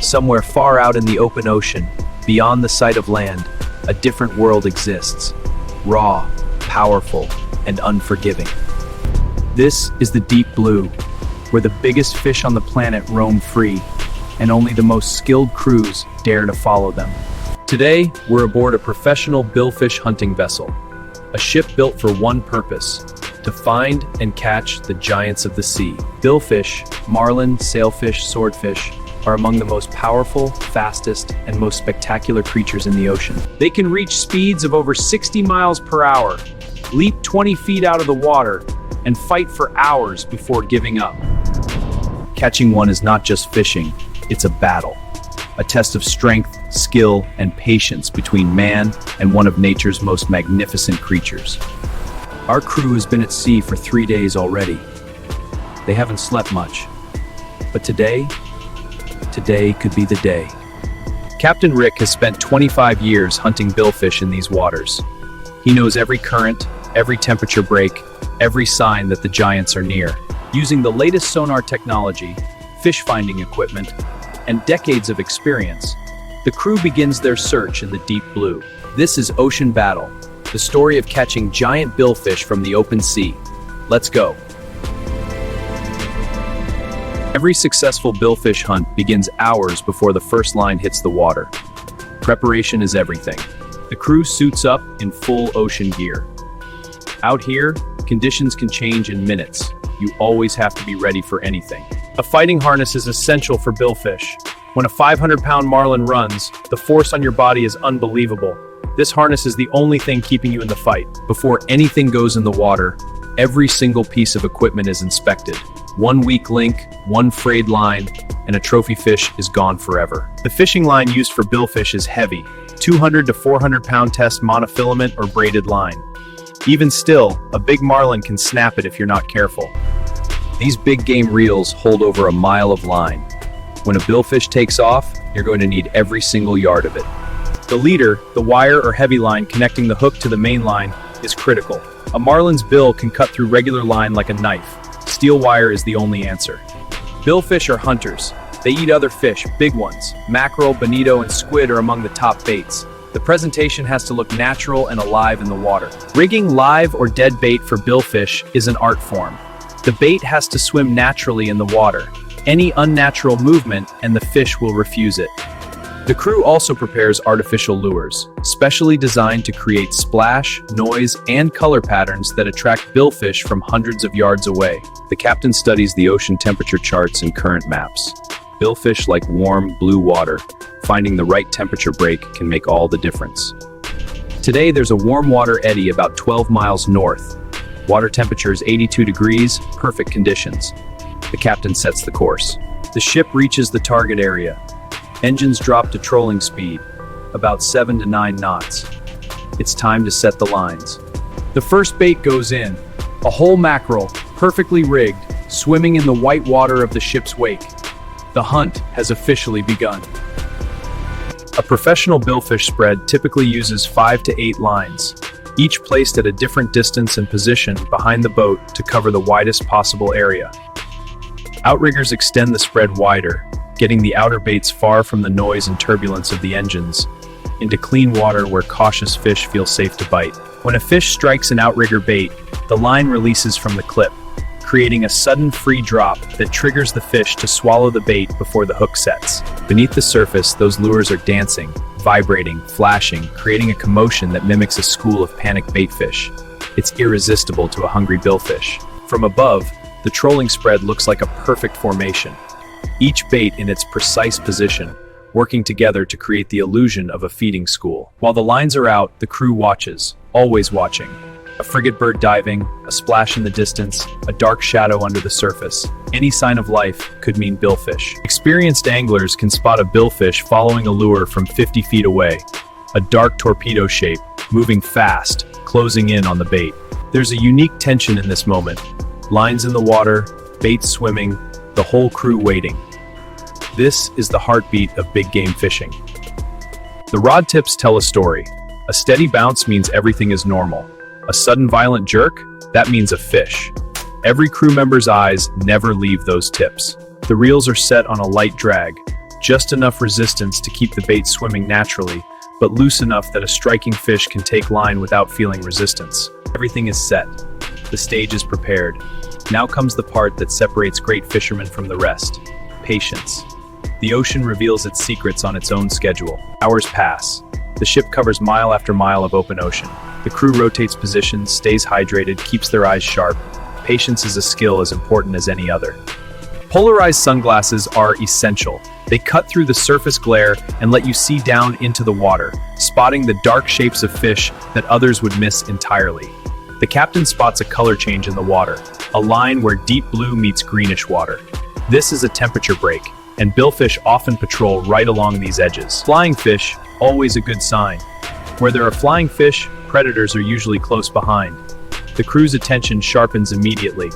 Somewhere far out in the open ocean, beyond the sight of land, a different world exists. Raw, powerful, and unforgiving. This is the deep blue, where the biggest fish on the planet roam free, and only the most skilled crews dare to follow them. Today, we're aboard a professional billfish hunting vessel, a ship built for one purpose: to find and catch the giants of the sea. Billfish, marlin, sailfish, swordfish are among the most powerful, fastest, and most spectacular creatures in the ocean. They can reach speeds of over 60 miles per hour, leap 20 feet out of the water, and fight for hours before giving up. Catching one is not just fishing, it's a battle. A test of strength, skill, and patience between man and one of nature's most magnificent creatures. Our crew has been at sea for 3 days already. They haven't slept much. But today could be the day. Captain Rick has spent 25 years hunting billfish in these waters. He knows every current, every temperature break, every sign that the giants are near. Using the latest sonar technology, fish finding equipment, and decades of experience, the crew begins their search in the deep blue. This is Ocean Battle, the story of catching giant billfish from the open sea. Let's go. Every successful billfish hunt begins hours before the first line hits the water. Preparation is everything. The crew suits up in full ocean gear. Out here, conditions can change in minutes. You always have to be ready for anything. A fighting harness is essential for billfish. When a 500-pound marlin runs, the force on your body is unbelievable. This harness is the only thing keeping you in the fight. Before anything goes in the water, every single piece of equipment is inspected. One weak link, one frayed line, and a trophy fish is gone forever. The fishing line used for billfish is heavy, 200 to 400-pound test monofilament or braided line. Even still, a big marlin can snap it if you're not careful. These big game reels hold over a mile of line. When a billfish takes off, you're going to need every single yard of it. The leader, the wire or heavy line connecting the hook to the main line, is critical. A marlin's bill can cut through regular line like a knife. Steel wire is the only answer. Billfish are hunters. They eat other fish, big ones. Mackerel, bonito, and squid are among the top baits. The presentation has to look natural and alive in the water. Rigging live or dead bait for billfish is an art form. The bait has to swim naturally in the water. Any unnatural movement and the fish will refuse it. The crew also prepares artificial lures, specially designed to create splash, noise, and color patterns that attract billfish from hundreds of yards away. The captain studies the ocean temperature charts and current maps. Billfish like warm, blue water. Finding the right temperature break can make all the difference. Today, there's a warm water eddy about 12 miles north. Water temperature is 82 degrees, perfect conditions. The captain sets the course. The ship reaches the target area. Engines drop to trolling speed, about 7 to 9 knots. It's time to set the lines. The first bait goes in, a whole mackerel, perfectly rigged, swimming in the white water of the ship's wake. The hunt has officially begun. A professional billfish spread typically uses 5 to 8 lines, each placed at a different distance and position behind the boat to cover the widest possible area. Outriggers extend the spread wider, getting the outer baits far from the noise and turbulence of the engines, into clean water where cautious fish feel safe to bite. When a fish strikes an outrigger bait, the line releases from the clip, creating a sudden free drop that triggers the fish to swallow the bait before the hook sets. Beneath the surface, those lures are dancing, vibrating, flashing, creating a commotion that mimics a school of panicked baitfish. It's irresistible to a hungry billfish. From above, the trolling spread looks like a perfect formation. Each bait in its precise position, working together to create the illusion of a feeding school. While the lines are out, the crew watches, always watching. A frigate bird diving, a splash in the distance, a dark shadow under the surface. Any sign of life could mean billfish. Experienced anglers can spot a billfish following a lure from 50 feet away. A dark torpedo shape, moving fast, closing in on the bait. There's a unique tension in this moment. Lines in the water, bait swimming, the whole crew waiting. This is the heartbeat of big game fishing. The rod tips tell a story. A steady bounce means everything is normal. A sudden violent jerk, that means a fish. Every crew member's eyes never leave those tips. The reels are set on a light drag, just enough resistance to keep the bait swimming naturally, but loose enough that a striking fish can take line without feeling resistance. Everything is set. The stage is prepared. Now comes the part that separates great fishermen from the rest: patience. The ocean reveals its secrets on its own schedule. Hours pass. The ship covers mile after mile of open ocean. The crew rotates positions, stays hydrated, keeps their eyes sharp. Patience is a skill as important as any other. Polarized sunglasses are essential. They cut through the surface glare and let you see down into the water, spotting the dark shapes of fish that others would miss entirely. The captain spots a color change in the water, a line where deep blue meets greenish water. This is a temperature break, and billfish often patrol right along these edges. Flying fish, always a good sign. Where there are flying fish, predators are usually close behind. The crew's attention sharpens immediately.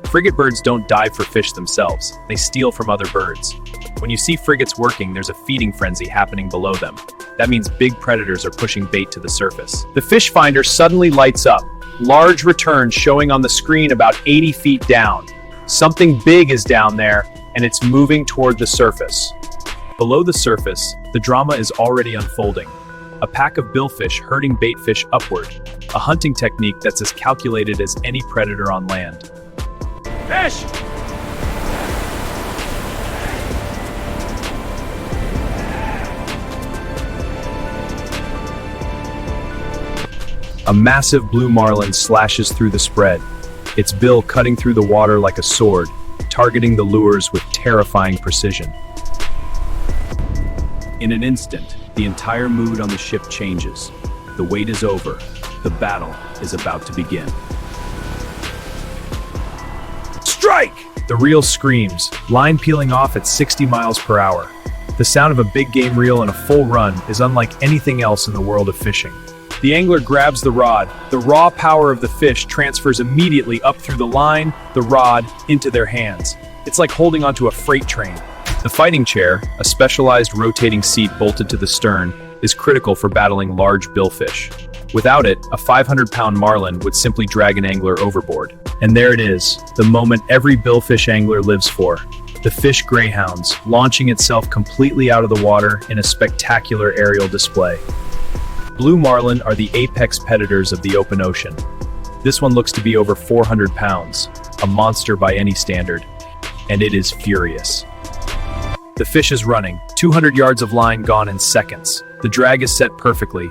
Frigate birds don't dive for fish themselves, they steal from other birds. When you see frigates working, there's a feeding frenzy happening below them. That means big predators are pushing bait to the surface. The fish finder suddenly lights up, large return showing on the screen about 80 feet down. Something big is down there, and it's moving toward the surface. Below the surface, the drama is already unfolding. A pack of billfish herding baitfish upward, a hunting technique that's as calculated as any predator on land. Fish! A massive blue marlin slashes through the spread, its bill cutting through the water like a sword, targeting the lures with terrifying precision. In an instant, the entire mood on the ship changes. The wait is over. The battle is about to begin. Strike! The reel screams, line peeling off at 60 miles per hour. The sound of a big game reel in a full run is unlike anything else in the world of fishing. The angler grabs the rod. The raw power of the fish transfers immediately up through the line, the rod, into their hands. It's like holding onto a freight train. The fighting chair, a specialized rotating seat bolted to the stern, is critical for battling large billfish. Without it, a 500-pound marlin would simply drag an angler overboard. And there it is, the moment every billfish angler lives for. The fish greyhounds, launching itself completely out of the water in a spectacular aerial display. Blue marlin are the apex predators of the open ocean. This one looks to be over 400 pounds, a monster by any standard, and it is furious. The fish is running, 200 yards of line gone in seconds. The drag is set perfectly.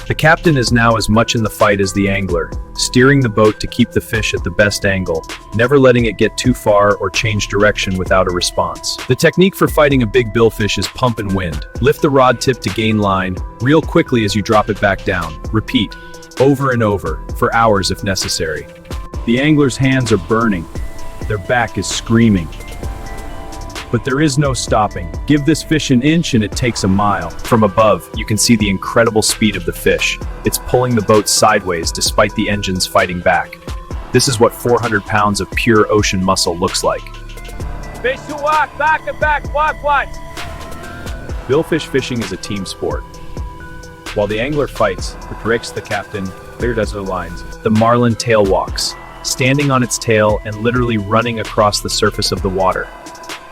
The captain is now as much in the fight as the angler, steering the boat to keep the fish at the best angle, never letting it get too far or change direction without a response. The technique for fighting a big billfish is pump and wind. Lift the rod tip to gain line, reel quickly as you drop it back down. Repeat, over and over, for hours if necessary. The angler's hands are burning. Their back is screaming. But there is no stopping. Give this fish an inch and it takes a mile. From above, you can see the incredible speed of the fish. It's pulling the boat sideways despite the engines fighting back. This is what 400 pounds of pure ocean muscle looks like. Fish to walk, back and back, walk. Billfish fishing is a team sport. While the angler fights, corrects the captain, clear desert lines, the marlin tail walks, standing on its tail and literally running across the surface of the water.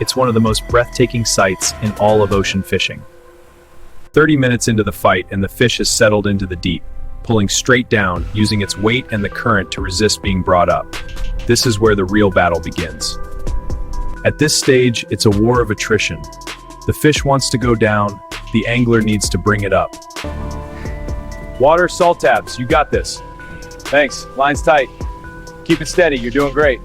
It's one of the most breathtaking sights in all of ocean fishing. 30 minutes into the fight and the fish has settled into the deep, pulling straight down, using its weight and the current to resist being brought up. This is where the real battle begins. At this stage, it's a war of attrition. The fish wants to go down, the angler needs to bring it up. Water, salt tabs, you got this. Thanks, line's tight. Keep it steady, you're doing great.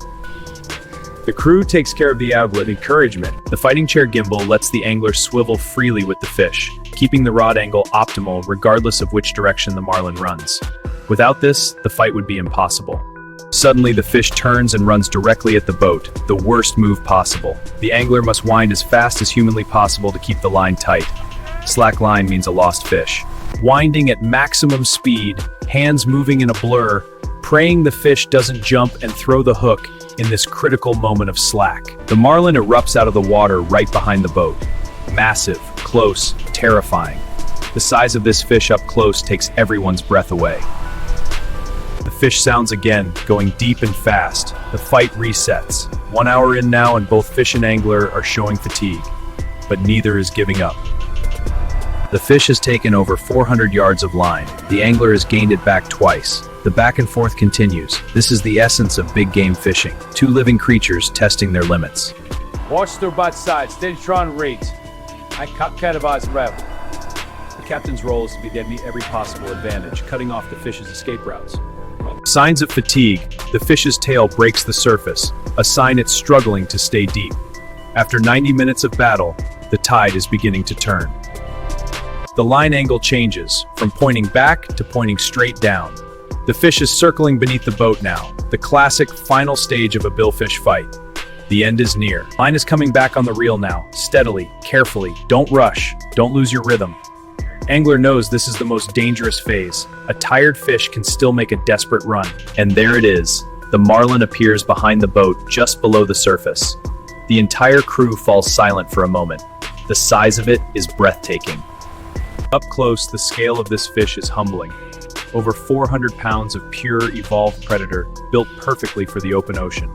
The crew takes care of the outlet encouragement. The fighting chair gimbal lets the angler swivel freely with the fish, keeping the rod angle optimal regardless of which direction the marlin runs. Without this, the fight would be impossible. Suddenly, the fish turns and runs directly at the boat, the worst move possible. The angler must wind as fast as humanly possible to keep the line tight. Slack line means a lost fish. Winding at maximum speed, hands moving in a blur, praying the fish doesn't jump and throw the hook in this critical moment of slack. The marlin erupts out of the water right behind the boat. Massive, close, terrifying. The size of this fish up close takes everyone's breath away. The fish sounds again, going deep and fast. The fight resets. 1 hour in now and both fish and angler are showing fatigue, but neither is giving up. The fish has taken over 400 yards of line. The angler has gained it back twice. The back and forth continues. This is the essence of big game fishing. Two living creatures testing their limits. Watch their both sides, steady try and read. I kind of eyes rev. The captain's role is to be every possible advantage, cutting off the fish's escape routes. Signs of fatigue. The fish's tail breaks the surface, a sign it's struggling to stay deep. After 90 minutes of battle, the tide is beginning to turn. The line angle changes, from pointing back to pointing straight down. The fish is circling beneath the boat now, the classic final stage of a billfish fight. The end is near. Line is coming back on the reel now, steadily, carefully. Don't rush, don't lose your rhythm. Angler knows this is the most dangerous phase. A tired fish can still make a desperate run. And there it is. The marlin appears behind the boat, just below the surface. The entire crew falls silent for a moment. The size of it is breathtaking. Up close, the scale of this fish is humbling. Over 400 pounds of pure, evolved predator, built perfectly for the open ocean.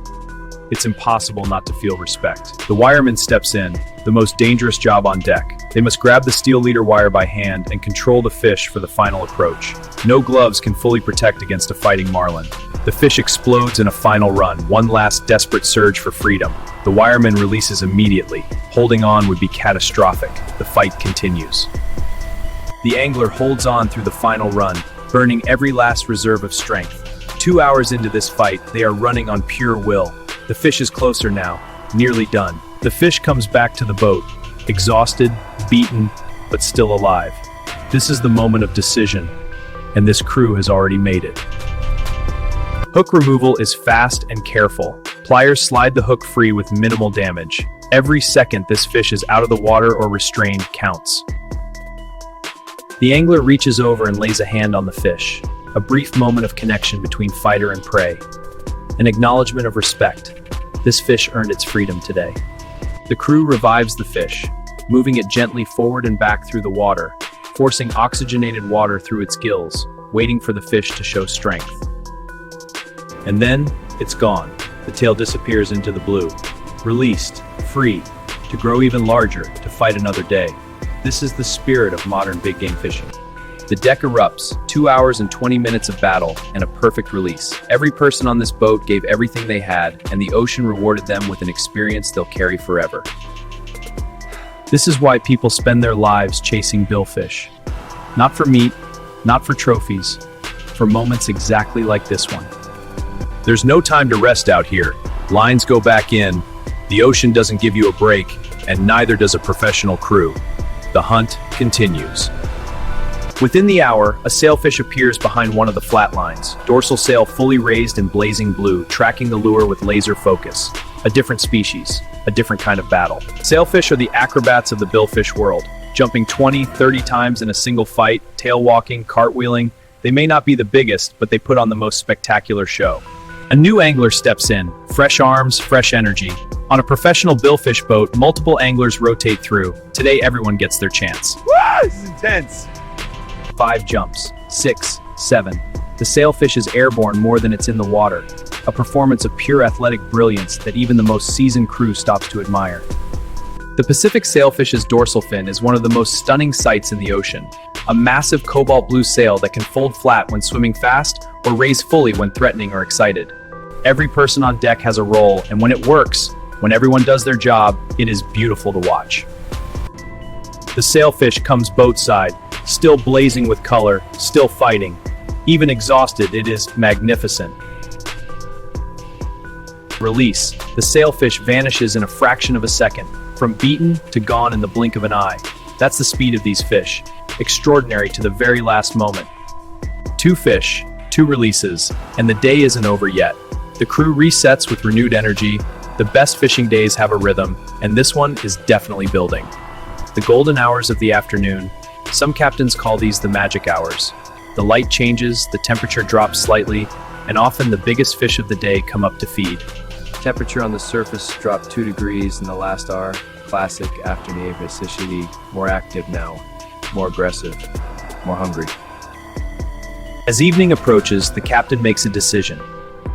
It's impossible not to feel respect. The wireman steps in, the most dangerous job on deck. They must grab the steel leader wire by hand and control the fish for the final approach. No gloves can fully protect against a fighting marlin. The fish explodes in a final run, one last desperate surge for freedom. The wireman releases immediately. Holding on would be catastrophic. The fight continues. The angler holds on through the final run, burning every last reserve of strength. 2 hours into this fight, they are running on pure will. The fish is closer now, nearly done. The fish comes back to the boat, exhausted, beaten, but still alive. This is the moment of decision, and this crew has already made it. Hook removal is fast and careful. Pliers slide the hook free with minimal damage. Every second this fish is out of the water or restrained counts. The angler reaches over and lays a hand on the fish. A brief moment of connection between fighter and prey. An acknowledgement of respect. This fish earned its freedom today. The crew revives the fish, moving it gently forward and back through the water, forcing oxygenated water through its gills, waiting for the fish to show strength. And then, it's gone. The tail disappears into the blue. Released, free, to grow even larger, to fight another day. This is the spirit of modern big game fishing. The deck erupts, 2 hours and 20 minutes of battle, and a perfect release. Every person on this boat gave everything they had, and the ocean rewarded them with an experience they'll carry forever. This is why people spend their lives chasing billfish. Not for meat, not for trophies, for moments exactly like this one. There's no time to rest out here. Lines go back in, the ocean doesn't give you a break, and neither does a professional crew. The hunt continues. Within the hour, a sailfish appears behind one of the flat lines, dorsal sail fully raised and blazing blue, tracking the lure with laser focus. A different species, a different kind of battle. Sailfish are the acrobats of the billfish world, jumping 20, 30 times in a single fight, tail walking, cartwheeling. They may not be the biggest, but they put on the most spectacular show. A new angler steps in, fresh arms, fresh energy. On a professional billfish boat, multiple anglers rotate through. Today, everyone gets their chance. Wow, this is intense. 5 jumps, 6, 7. The sailfish is airborne more than it's in the water. A performance of pure athletic brilliance that even the most seasoned crew stops to admire. The Pacific sailfish's dorsal fin is one of the most stunning sights in the ocean. A massive cobalt blue sail that can fold flat when swimming fast or raise fully when threatening or excited. Every person on deck has a role, and when it works, when everyone does their job, it is beautiful to watch. The sailfish comes boat side, still blazing with color, still fighting. Even exhausted, it is magnificent. Release. The sailfish vanishes in a fraction of a second, from beaten to gone in the blink of an eye. That's the speed of these fish. Extraordinary to the very last moment. 2 fish, 2 releases, and the day isn't over yet. The crew resets with renewed energy. The best fishing days have a rhythm, and this one is definitely building. The golden hours of the afternoon. Some captains call these the magic hours. The light changes, the temperature drops slightly, and often the biggest fish of the day come up to feed. Temperature on the surface dropped 2 degrees in the last hour. Classic afternoon viscosity, more active now, more aggressive, more hungry. As evening approaches, the captain makes a decision.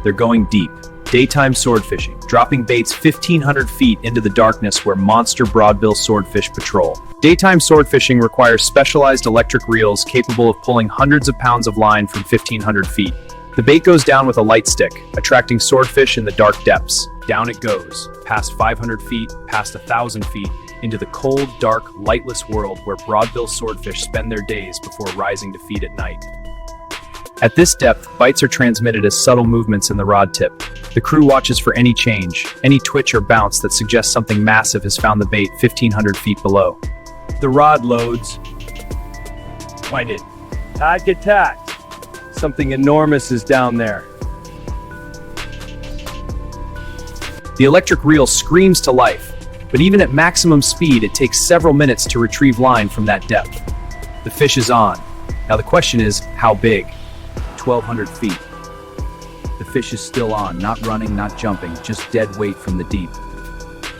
They're going deep. Daytime sword fishing, dropping baits 1,500 feet into the darkness where monster broadbill swordfish patrol. Daytime sword fishing requires specialized electric reels capable of pulling hundreds of pounds of line from 1,500 feet. The bait goes down with a light stick, attracting swordfish in the dark depths. Down it goes, past 500 feet, past 1,000 feet, into the cold, dark, lightless world where broadbill swordfish spend their days before rising to feed at night. At this depth, bites are transmitted as subtle movements in the rod tip. The crew watches for any change, any twitch or bounce that suggests something massive has found the bait 1,500 feet below. The rod loads. Wind it. Tack. Something enormous is down there. The electric reel screams to life, but even at maximum speed, it takes several minutes to retrieve line from that depth. The fish is on. Now the question is, how big? 1,200 feet. The fish is still on, not running, not jumping, just dead weight from the deep.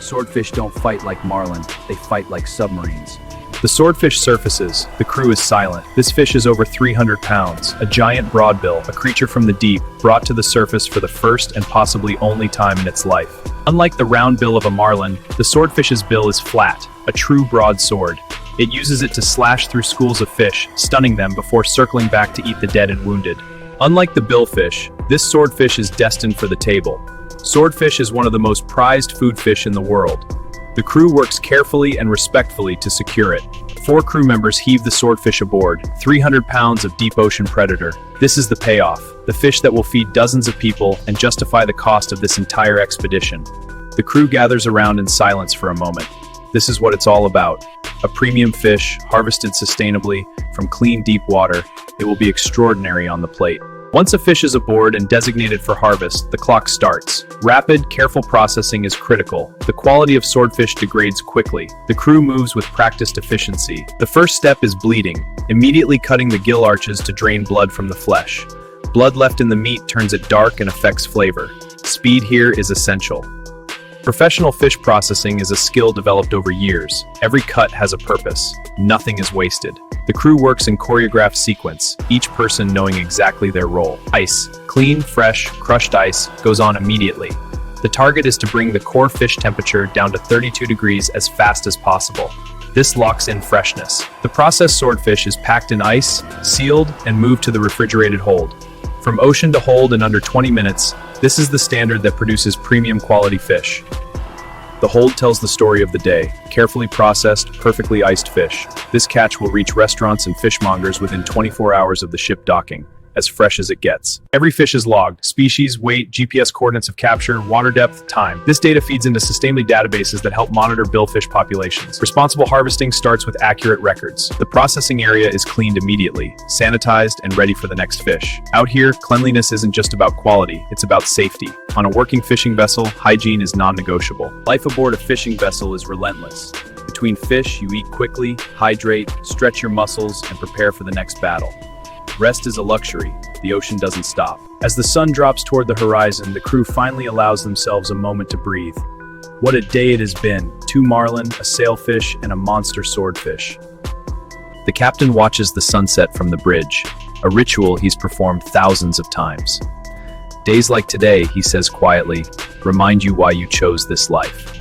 Swordfish don't fight like marlin, they fight like submarines. The swordfish surfaces. The crew is silent. This fish is over 300 pounds, a giant broadbill, a creature from the deep, brought to the surface for the first and possibly only time in its life. Unlike the round bill of a marlin, the swordfish's bill is flat, a true broadsword. It uses it to slash through schools of fish, stunning them before circling back to eat the dead and wounded. Unlike the billfish, this swordfish is destined for the table. Swordfish is one of the most prized food fish in the world. The crew works carefully and respectfully to secure it. 4 crew members heave the swordfish aboard, 300 pounds of deep ocean predator. This is the payoff, the fish that will feed dozens of people and justify the cost of this entire expedition. The crew gathers around in silence for a moment. This is what it's all about. A premium fish, harvested sustainably, from clean, deep water. It will be extraordinary on the plate. Once a fish is aboard and designated for harvest, the clock starts. Rapid, careful processing is critical. The quality of swordfish degrades quickly. The crew moves with practiced efficiency. The first step is bleeding, immediately cutting the gill arches to drain blood from the flesh. Blood left in the meat turns it dark and affects flavor. Speed here is essential. Professional fish processing is a skill developed over years. Every cut has a purpose. Nothing is wasted. The crew works in choreographed sequence, each person knowing exactly their role. Ice, clean, fresh, crushed ice, goes on immediately. The target is to bring the core fish temperature down to 32 degrees as fast as possible. This locks in freshness. The processed swordfish is packed in ice, sealed, and moved to the refrigerated hold. From ocean to hold in under 20 minutes, this is the standard that produces premium quality fish. The hold tells the story of the day. Carefully processed, perfectly iced fish. This catch will reach restaurants and fishmongers within 24 hours of the ship docking, as fresh as it gets. Every fish is logged: species, weight, GPS coordinates of capture, water depth, time. This data feeds into sustainability databases that help monitor billfish populations. Responsible harvesting starts with accurate records. The processing area is cleaned immediately, sanitized, and ready for the next fish. Out here, cleanliness isn't just about quality, it's about safety. On a working fishing vessel, hygiene is non-negotiable. Life aboard a fishing vessel is relentless. Between fish, you eat quickly, hydrate, stretch your muscles, and prepare for the next battle. Rest is a luxury. The ocean doesn't stop. As the sun drops toward the horizon, the crew finally allows themselves a moment to breathe. What a day it has been. 2 marlin, a sailfish, and a monster swordfish. The captain watches the sunset from the bridge, a ritual he's performed thousands of times. Days like today, he says quietly, remind you why you chose this life.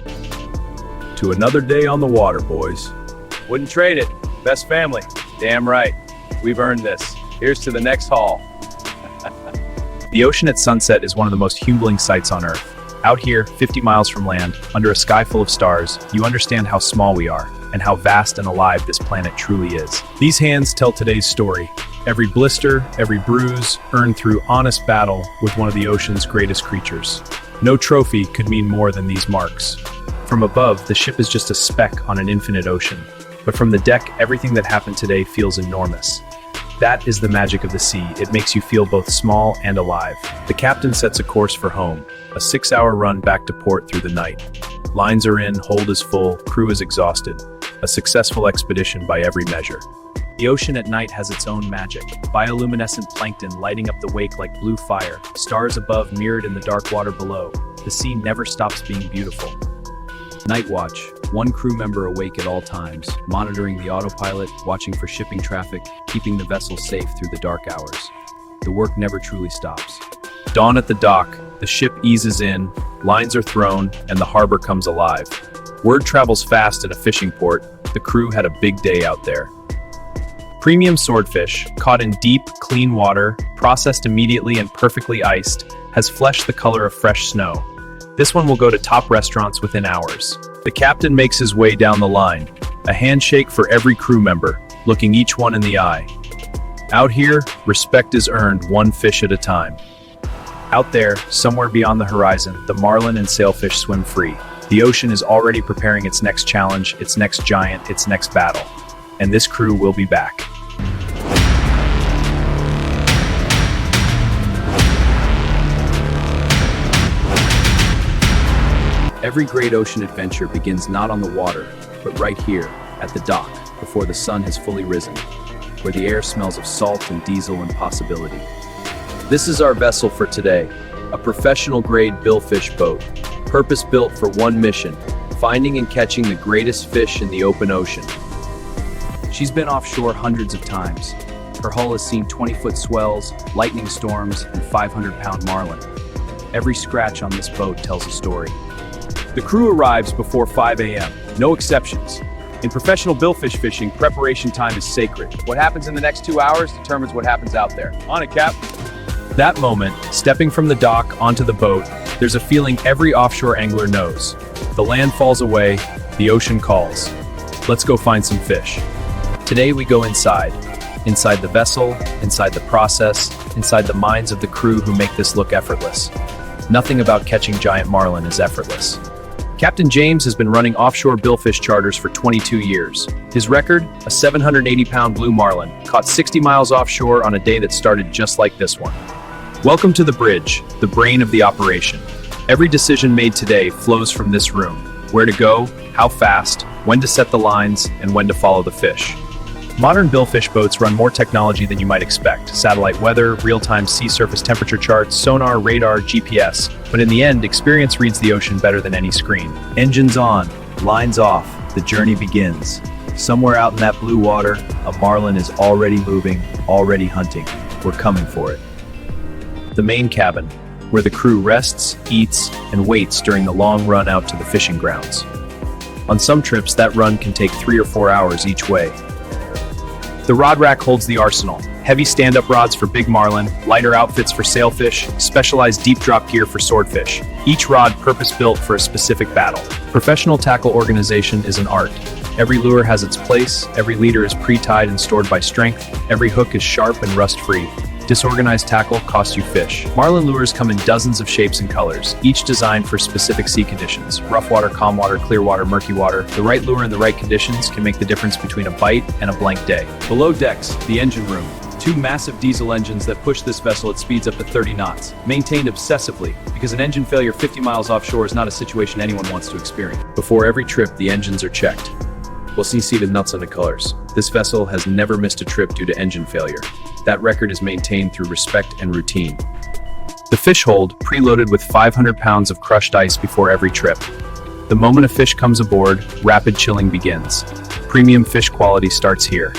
To another day on the water, boys. Wouldn't trade it. Best family. Damn right. We've earned this. Here's to the next haul. The ocean at sunset is one of the most humbling sights on Earth. Out here, 50 miles from land, under a sky full of stars, you understand how small we are, and how vast and alive this planet truly is. These hands tell today's story. Every blister, every bruise, earned through honest battle with one of the ocean's greatest creatures. No trophy could mean more than these marks. From above, the ship is just a speck on an infinite ocean. But from the deck, everything that happened today feels enormous. That is the magic of the sea. It makes you feel both small and alive. The captain sets a course for home, a 6-hour run back to port through the night. Lines are in, hold is full, crew is exhausted. A successful expedition by every measure. The ocean at night has its own magic. Bioluminescent plankton lighting up the wake like blue fire, stars above mirrored in the dark water below. The sea never stops being beautiful. Night watch. One crew member awake at all times, monitoring the autopilot, watching for shipping traffic, keeping the vessel safe through the dark hours. the work never truly stops. Dawn at the dock, the ship eases in, lines are thrown, and the harbor comes alive. Word travels fast in a fishing port. The crew had a big day out there. Premium swordfish, caught in deep, clean water, processed immediately and perfectly iced, has flesh the color of fresh snow. This one will go to top restaurants within hours. The captain makes his way down the line, a handshake for every crew member, looking each one in the eye. Out here, respect is earned one fish at a time. Out there, somewhere beyond the horizon, the marlin and sailfish swim free. The ocean is already preparing its next challenge, its next giant, its next battle. And this crew will be back. Every great ocean adventure begins not on the water, but right here, at the dock, before the sun has fully risen, where the air smells of salt and diesel and possibility. This is our vessel for today, a professional-grade billfish boat, purpose-built for one mission, finding and catching the greatest fish in the open ocean. She's been offshore hundreds of times. Her hull has seen 20-foot swells, lightning storms, and 500-pound marlin. Every scratch on this boat tells a story. The crew arrives before 5 a.m., no exceptions. In professional billfish fishing, preparation time is sacred. What happens in the next 2 hours determines what happens out there. On it, Cap. That moment, stepping from the dock onto the boat, there's a feeling every offshore angler knows. The land falls away, the ocean calls. Let's go find some fish. Today we go inside the vessel, inside the process, inside the minds of the crew who make this look effortless. Nothing about catching giant marlin is effortless. Captain James has been running offshore billfish charters for 22 years. His record, a 780-pound blue marlin, caught 60 miles offshore on a day that started just like this one. Welcome to the bridge, the brain of the operation. Every decision made today flows from this room. Where to go, how fast, when to set the lines, and when to follow the fish. Modern billfish boats run more technology than you might expect. Satellite weather, real-time sea surface temperature charts, sonar, radar, GPS. But in the end, experience reads the ocean better than any screen. Engines on, lines off, the journey begins. Somewhere out in that blue water, a marlin is already moving, already hunting. We're coming for it. The main cabin, where the crew rests, eats, and waits during the long run out to the fishing grounds. On some trips, that run can take 3 or 4 hours each way. The rod rack holds the arsenal. Heavy stand-up rods for big marlin, lighter outfits for sailfish, specialized deep drop gear for swordfish. Each rod purpose-built for a specific battle. Professional tackle organization is an art. Every lure has its place, every leader is pre-tied and stored by strength, every hook is sharp and rust-free. Disorganized tackle costs you fish. Marlin lures come in dozens of shapes and colors, each designed for specific sea conditions. Rough water, calm water, clear water, murky water. The right lure in the right conditions can make the difference between a bite and a blank day. Below decks, the engine room. 2 massive diesel engines that push this vessel at speeds up to 30 knots, maintained obsessively, because an engine failure 50 miles offshore is not a situation anyone wants to experience. Before every trip, the engines are checked. We'll see the nuts on the colors. This vessel has never missed a trip due to engine failure. That record is maintained through respect and routine. The fish hold, preloaded with 500 pounds of crushed ice before every trip. The moment a fish comes aboard, rapid chilling begins. Premium fish quality starts here.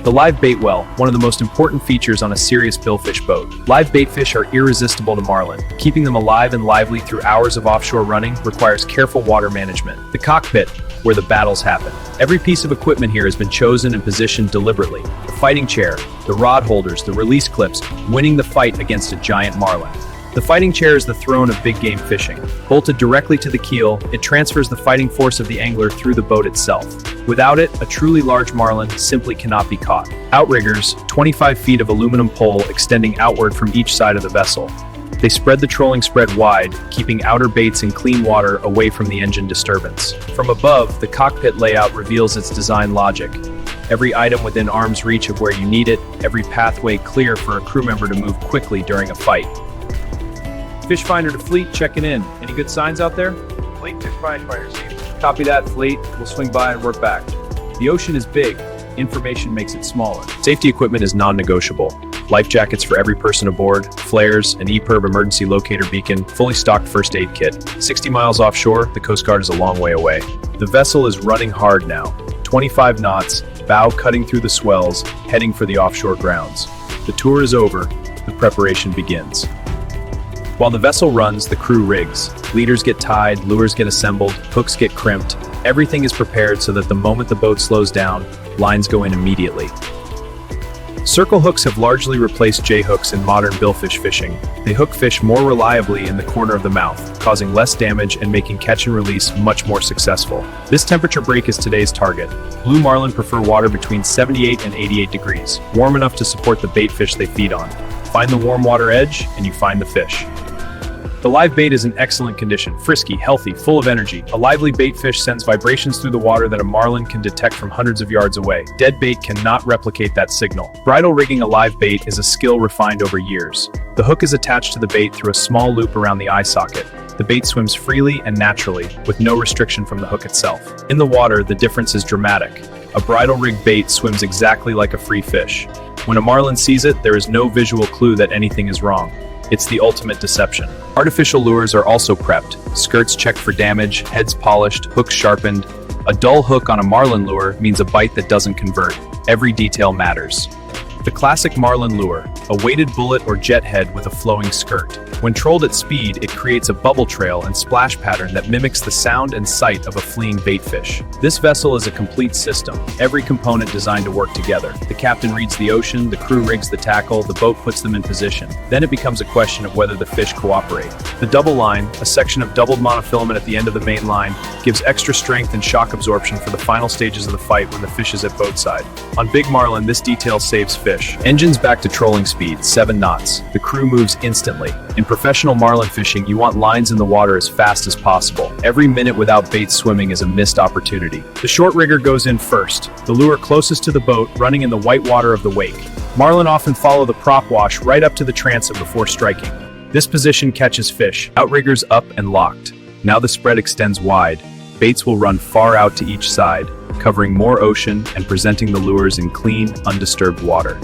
The live bait well, one of the most important features on a serious billfish boat. Live bait fish are irresistible to marlin. Keeping them alive and lively through hours of offshore running requires careful water management. The cockpit, where the battles happen. Every piece of equipment here has been chosen and positioned deliberately. The fighting chair, the rod holders, the release clips, winning the fight against a giant marlin. The fighting chair is the throne of big game fishing. Bolted directly to the keel, it transfers the fighting force of the angler through the boat itself. Without it, a truly large marlin simply cannot be caught. Outriggers, 25 feet of aluminum pole extending outward from each side of the vessel. They spread the trolling spread wide, keeping outer baits in clean water away from the engine disturbance. From above, the cockpit layout reveals its design logic. Every item within arm's reach of where you need it, every pathway clear for a crew member to move quickly during a fight. Fish finder to fleet, checking in. Any good signs out there? Fleet to finder received. Copy that, fleet. We'll swing by and work back. The ocean is big. Information makes it smaller. Safety equipment is non-negotiable. Life jackets for every person aboard, flares, an EPIRB emergency locator beacon, fully stocked first aid kit. 60 miles offshore, the Coast Guard is a long way away. The vessel is running hard now. 25 knots, bow cutting through the swells, heading for the offshore grounds. The tour is over. the preparation begins. While the vessel runs, the crew rigs. Leaders get tied, lures get assembled, hooks get crimped. Everything is prepared so that the moment the boat slows down, lines go in immediately. Circle hooks have largely replaced J-hooks in modern billfish fishing. They hook fish more reliably in the corner of the mouth, causing less damage and making catch and release much more successful. This temperature break is today's target. Blue marlin prefer water between 78 and 88 degrees, warm enough to support the bait fish they feed on. Find the warm water edge, and you find the fish. The live bait is in excellent condition, frisky, healthy, full of energy. A lively bait fish sends vibrations through the water that a marlin can detect from hundreds of yards away. Dead bait cannot replicate that signal. Bridle rigging a live bait is a skill refined over years. The hook is attached to the bait through a small loop around the eye socket. The bait swims freely and naturally, with no restriction from the hook itself. In the water, the difference is dramatic. A bridle rigged bait swims exactly like a free fish. When a marlin sees it, there is no visual clue that anything is wrong. It's the ultimate deception. Artificial lures are also prepped. Skirts checked for damage, heads polished, hooks sharpened. A dull hook on a marlin lure means a bite that doesn't convert. Every detail matters. The classic marlin lure, a weighted bullet or jet head with a flowing skirt. When trolled at speed, it creates a bubble trail and splash pattern that mimics the sound and sight of a fleeing baitfish. This vessel is a complete system, every component designed to work together. The captain reads the ocean, the crew rigs the tackle, the boat puts them in position. Then it becomes a question of whether the fish cooperate. The double line, a section of doubled monofilament at the end of the main line, gives extra strength and shock absorption for the final stages of the fight when the fish is at boat side. On big marlin, this detail saves fish. Engines back to trolling speed, 7 knots. The crew moves instantly. In professional marlin fishing, you want lines in the water as fast as possible. Every minute without bait swimming is a missed opportunity. The short rigger goes in first, the lure closest to the boat, running in the white water of the wake. Marlin often follow the prop wash right up to the transom before striking. This position catches fish. Outriggers up and locked. Now the spread extends wide. Baits will run far out to each side, covering more ocean and presenting the lures in clean, undisturbed water.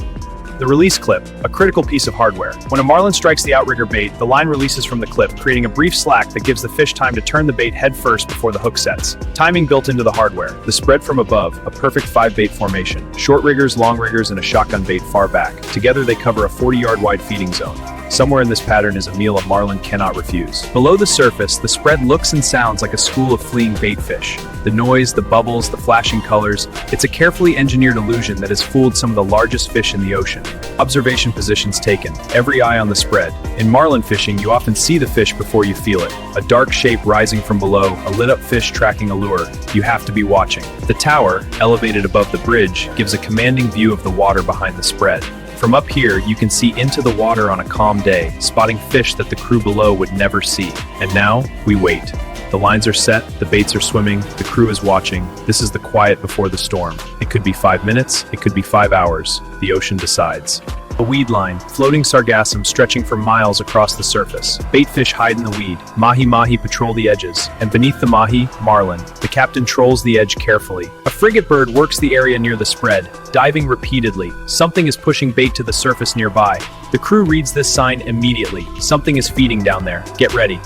The release clip, a critical piece of hardware. When a marlin strikes the outrigger bait, the line releases from the clip, creating a brief slack that gives the fish time to turn the bait head first before the hook sets. Timing built into the hardware. The spread from above, a perfect 5-bait formation. Short riggers, long riggers, and a shotgun bait far back. Together they cover a 40-yard wide feeding zone. Somewhere in this pattern is a meal a marlin cannot refuse. Below the surface, the spread looks and sounds like a school of fleeing baitfish. The noise, the bubbles, the flashing colors, it's a carefully engineered illusion that has fooled some of the largest fish in the ocean. Observation positions taken, every eye on the spread. In marlin fishing, you often see the fish before you feel it. A dark shape rising from below, a lit up fish tracking a lure. You have to be watching. The tower, elevated above the bridge, gives a commanding view of the water behind the spread. From up here, you can see into the water on a calm day, spotting fish that the crew below would never see. And now, we wait. The lines are set, the baits are swimming, the crew is watching. This is the quiet before the storm. It could be 5 minutes, it could be 5 hours. The ocean decides. A weed line, floating sargassum stretching for miles across the surface. Baitfish hide in the weed. Mahi-mahi patrol the edges. And beneath the mahi, marlin. The captain trolls the edge carefully. A frigate bird works the area near the spread, diving repeatedly. Something is pushing bait to the surface nearby. The crew reads this sign immediately. Something is feeding down there. Get ready.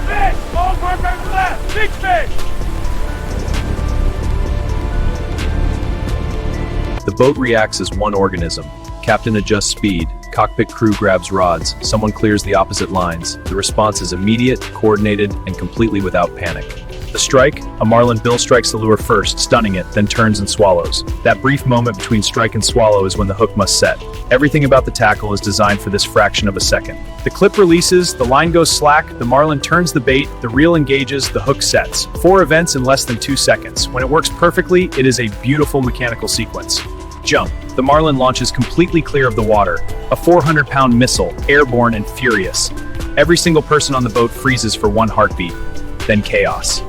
Fish! All perfect left! Big fish! The boat reacts as one organism. Captain adjusts speed, cockpit crew grabs rods, someone clears the opposite lines. The response is immediate, coordinated, and completely without panic. The strike, a marlin bill strikes the lure first, stunning it, then turns and swallows. That brief moment between strike and swallow is when the hook must set. Everything about the tackle is designed for this fraction of a second. The clip releases, the line goes slack, the marlin turns the bait, the reel engages, the hook sets. 4 events in less than 2 seconds. When it works perfectly, it is a beautiful mechanical sequence. Jump. The marlin launches completely clear of the water. A 400-pound missile, airborne and furious. Every single person on the boat freezes for 1 heartbeat. Then chaos.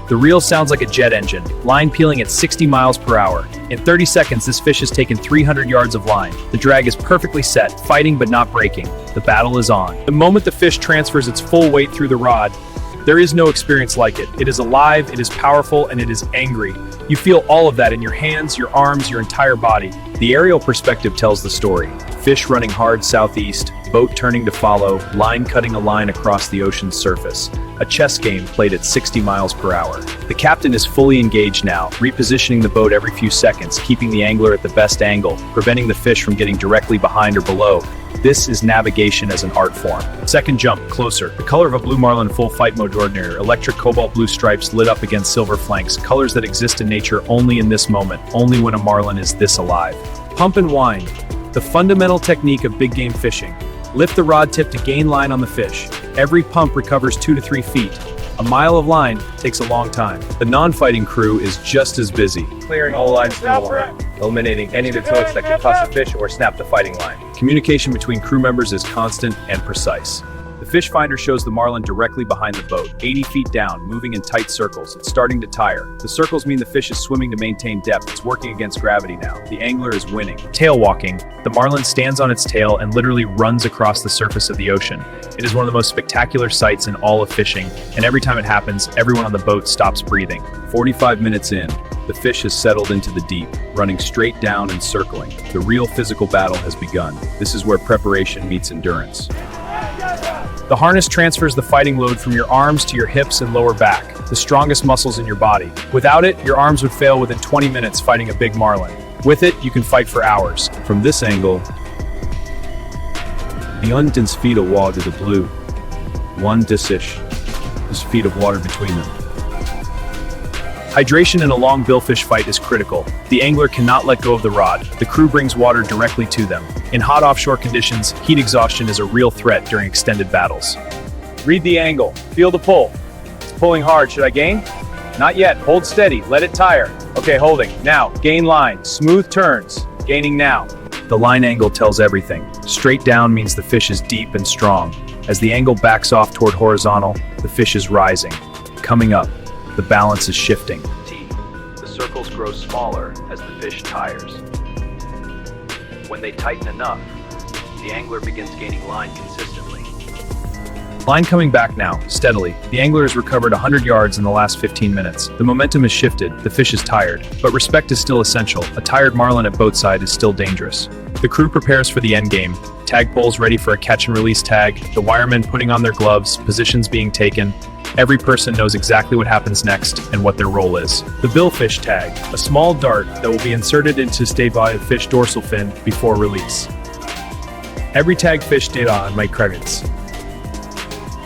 The reel sounds like a jet engine, line peeling at 60 miles per hour. In 30 seconds, this fish has taken 300 yards of line. The drag is perfectly set, fighting but not breaking. The battle is on. The moment the fish transfers its full weight through the rod, there is no experience like it. It is alive, it is powerful, and it is angry. You feel all of that in your hands, your arms, your entire body. The aerial perspective tells the story. Fish running hard southeast, boat turning to follow, line cutting a line across the ocean's surface. A chess game played at 60 miles per hour. The captain is fully engaged now, repositioning the boat every few seconds, keeping the angler at the best angle, preventing the fish from getting directly behind or below. This is navigation as an art form. Second jump, closer. The color of a blue marlin full fight mode ordinary. Electric cobalt blue stripes lit up against silver flanks. Colors that exist in nature only in this moment, only when a marlin is this alive. Pump and wind. The fundamental technique of big game fishing. Lift the rod tip to gain line on the fish. Every pump recovers 2 to 3 feet. A mile of line takes a long time. The non-fighting crew is just as busy. Clearing all lines to the water, eliminating any of the hooks that could toss a fish or snap the fighting line. Communication between crew members is constant and precise. The fish finder shows the marlin directly behind the boat, 80 feet down, moving in tight circles. It's starting to tire. The circles mean the fish is swimming to maintain depth. It's working against gravity now. The angler is winning. Tail walking. The marlin stands on its tail and literally runs across the surface of the ocean. It is one of the most spectacular sights in all of fishing, and every time it happens, everyone on the boat stops breathing. 45 minutes in, the fish has settled into the deep, running straight down and circling. The real physical battle has begun. This is where preparation meets endurance. The harness transfers the fighting load from your arms to your hips and lower back, the strongest muscles in your body. Without it, your arms would fail within 20 minutes fighting a big marlin. With it, you can fight for hours. From this angle, the undens feet of water to the blue. One disish. There's feet of water between them. Hydration in a long billfish fight is critical. The angler cannot let go of the rod. The crew brings water directly to them. In hot offshore conditions, heat exhaustion is a real threat during extended battles. Read the angle. Feel the pull. It's pulling hard. Should I gain? Not yet. Hold steady. Let it tire. Okay, holding. Now, gain line. Smooth turns. Gaining now. The line angle tells everything. Straight down means the fish is deep and strong. As the angle backs off toward horizontal, the fish is rising. Coming up, the balance is shifting. The circles grow smaller as the fish tires. When they tighten enough, the angler begins gaining line consistently. Line coming back now, steadily. The angler has recovered 100 yards in the last 15 minutes. The momentum has shifted, the fish is tired, but respect is still essential. A tired marlin at boat side is still dangerous. The crew prepares for the end game. Tag poles ready for a catch and release tag, the wiremen putting on their gloves, positions being taken. Every person knows exactly what happens next and what their role is. The billfish tag, a small dart that will be inserted into stabilized fish dorsal fin before release. Every tag fish data on my credits.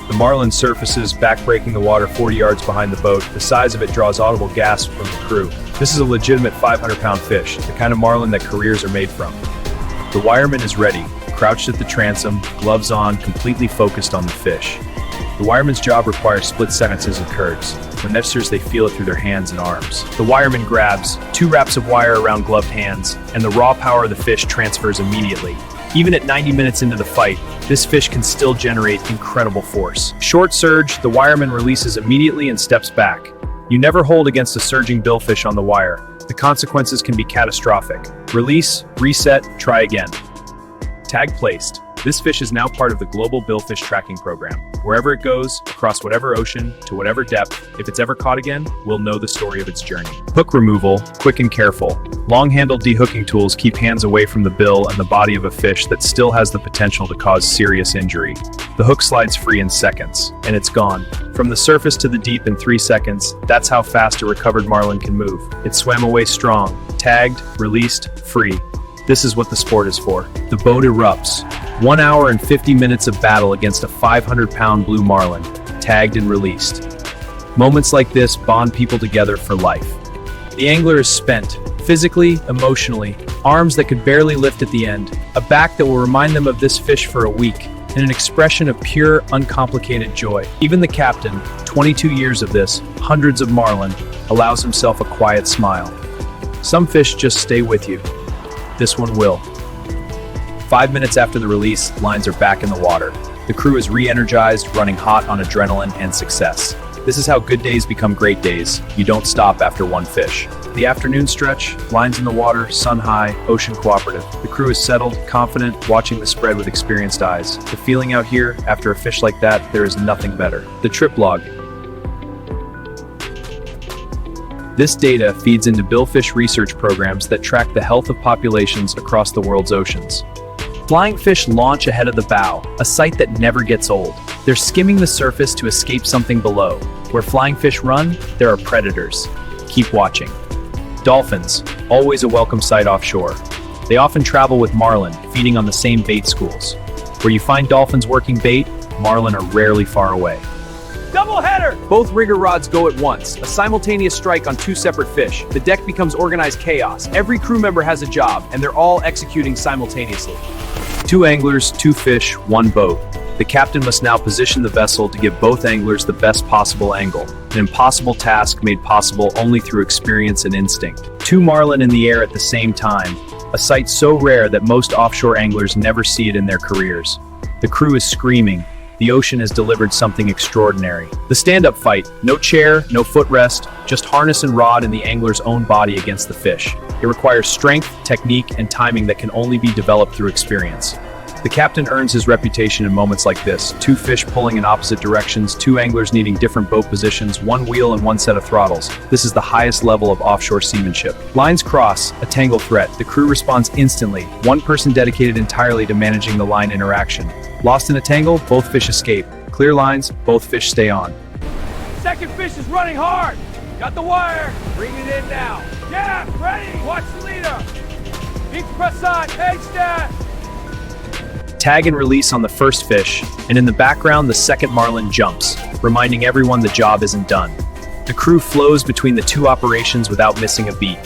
The marlin surfaces, back-breaking the water 40 yards behind the boat. The size of it draws audible gasps from the crew. This is a legitimate 500-pound fish, the kind of marlin that careers are made from. The wireman is ready, crouched at the transom, gloves on, completely focused on the fish. The wireman's job requires split sentences and curves. When necessary, they feel it through their hands and arms. The wireman grabs, 2 wraps of wire around gloved hands, and the raw power of the fish transfers immediately. Even at 90 minutes into the fight, this fish can still generate incredible force. Short surge, the wireman releases immediately and steps back. You never hold against a surging billfish on the wire. The consequences can be catastrophic. Release, reset, try again. Tag placed. This fish is now part of the global billfish tracking program. Wherever it goes, across whatever ocean, to whatever depth, if it's ever caught again, we'll know the story of its journey. Hook removal, quick and careful. Long-handled dehooking tools keep hands away from the bill and the body of a fish that still has the potential to cause serious injury. The hook slides free in seconds, and it's gone. From the surface to the deep in 3 seconds, that's how fast a recovered marlin can move. It swam away strong, tagged, released, free. This is what the sport is for. The boat erupts. 1 hour and 50 minutes of battle against a 500-pound blue marlin, tagged and released. Moments like this bond people together for life. The angler is spent, physically, emotionally, arms that could barely lift at the end, a back that will remind them of this fish for a week, and an expression of pure, uncomplicated joy. Even the captain, 22 years of this, hundreds of marlin, allows himself a quiet smile. Some fish just stay with you. This one will. 5 minutes after the release, lines are back in the water. The crew is re-energized, running hot on adrenaline and success. This is how good days become great days. You don't stop after one fish. The afternoon stretch, lines in the water, sun high, ocean cooperative. The crew is settled, confident, watching the spread with experienced eyes. The feeling out here, after a fish like that, there is nothing better. The trip log. This data feeds into billfish research programs that track the health of populations across the world's oceans. Flying fish launch ahead of the bow, a sight that never gets old. They're skimming the surface to escape something below. Where flying fish run, there are predators. Keep watching. Dolphins, always a welcome sight offshore. They often travel with marlin, feeding on the same bait schools. Where you find dolphins working bait, marlin are rarely far away. Double header! Both rigger rods go at once, a simultaneous strike on two separate fish. The deck becomes organized chaos. Every crew member has a job, and they're all executing simultaneously. 2 anglers, 2 fish, 1 boat. The captain must now position the vessel to give both anglers the best possible angle. An impossible task made possible only through experience and instinct. 2 marlin in the air at the same time, a sight so rare that most offshore anglers never see it in their careers. The crew is screaming. The ocean has delivered something extraordinary. The stand-up fight, no chair, no footrest, just harness and rod and the angler's own body against the fish. It requires strength, technique, and timing that can only be developed through experience. The captain earns his reputation in moments like this: 2 fish pulling in opposite directions, 2 anglers needing different boat positions, 1 wheel and 1 set of throttles. This is the highest level of offshore seamanship. Lines cross, a tangle threat. The crew responds instantly, 1 person dedicated entirely to managing the line interaction. Lost in a tangle, both fish escape. Clear lines, both fish stay on. Second fish is running hard. Got the wire. Bring it in now. Yeah, ready. Watch the leader. Keep press on. Hey, stat. Tag and release on the first fish, and in the background the second marlin jumps, reminding everyone the job isn't done. The crew flows between the 2 operations without missing a beat.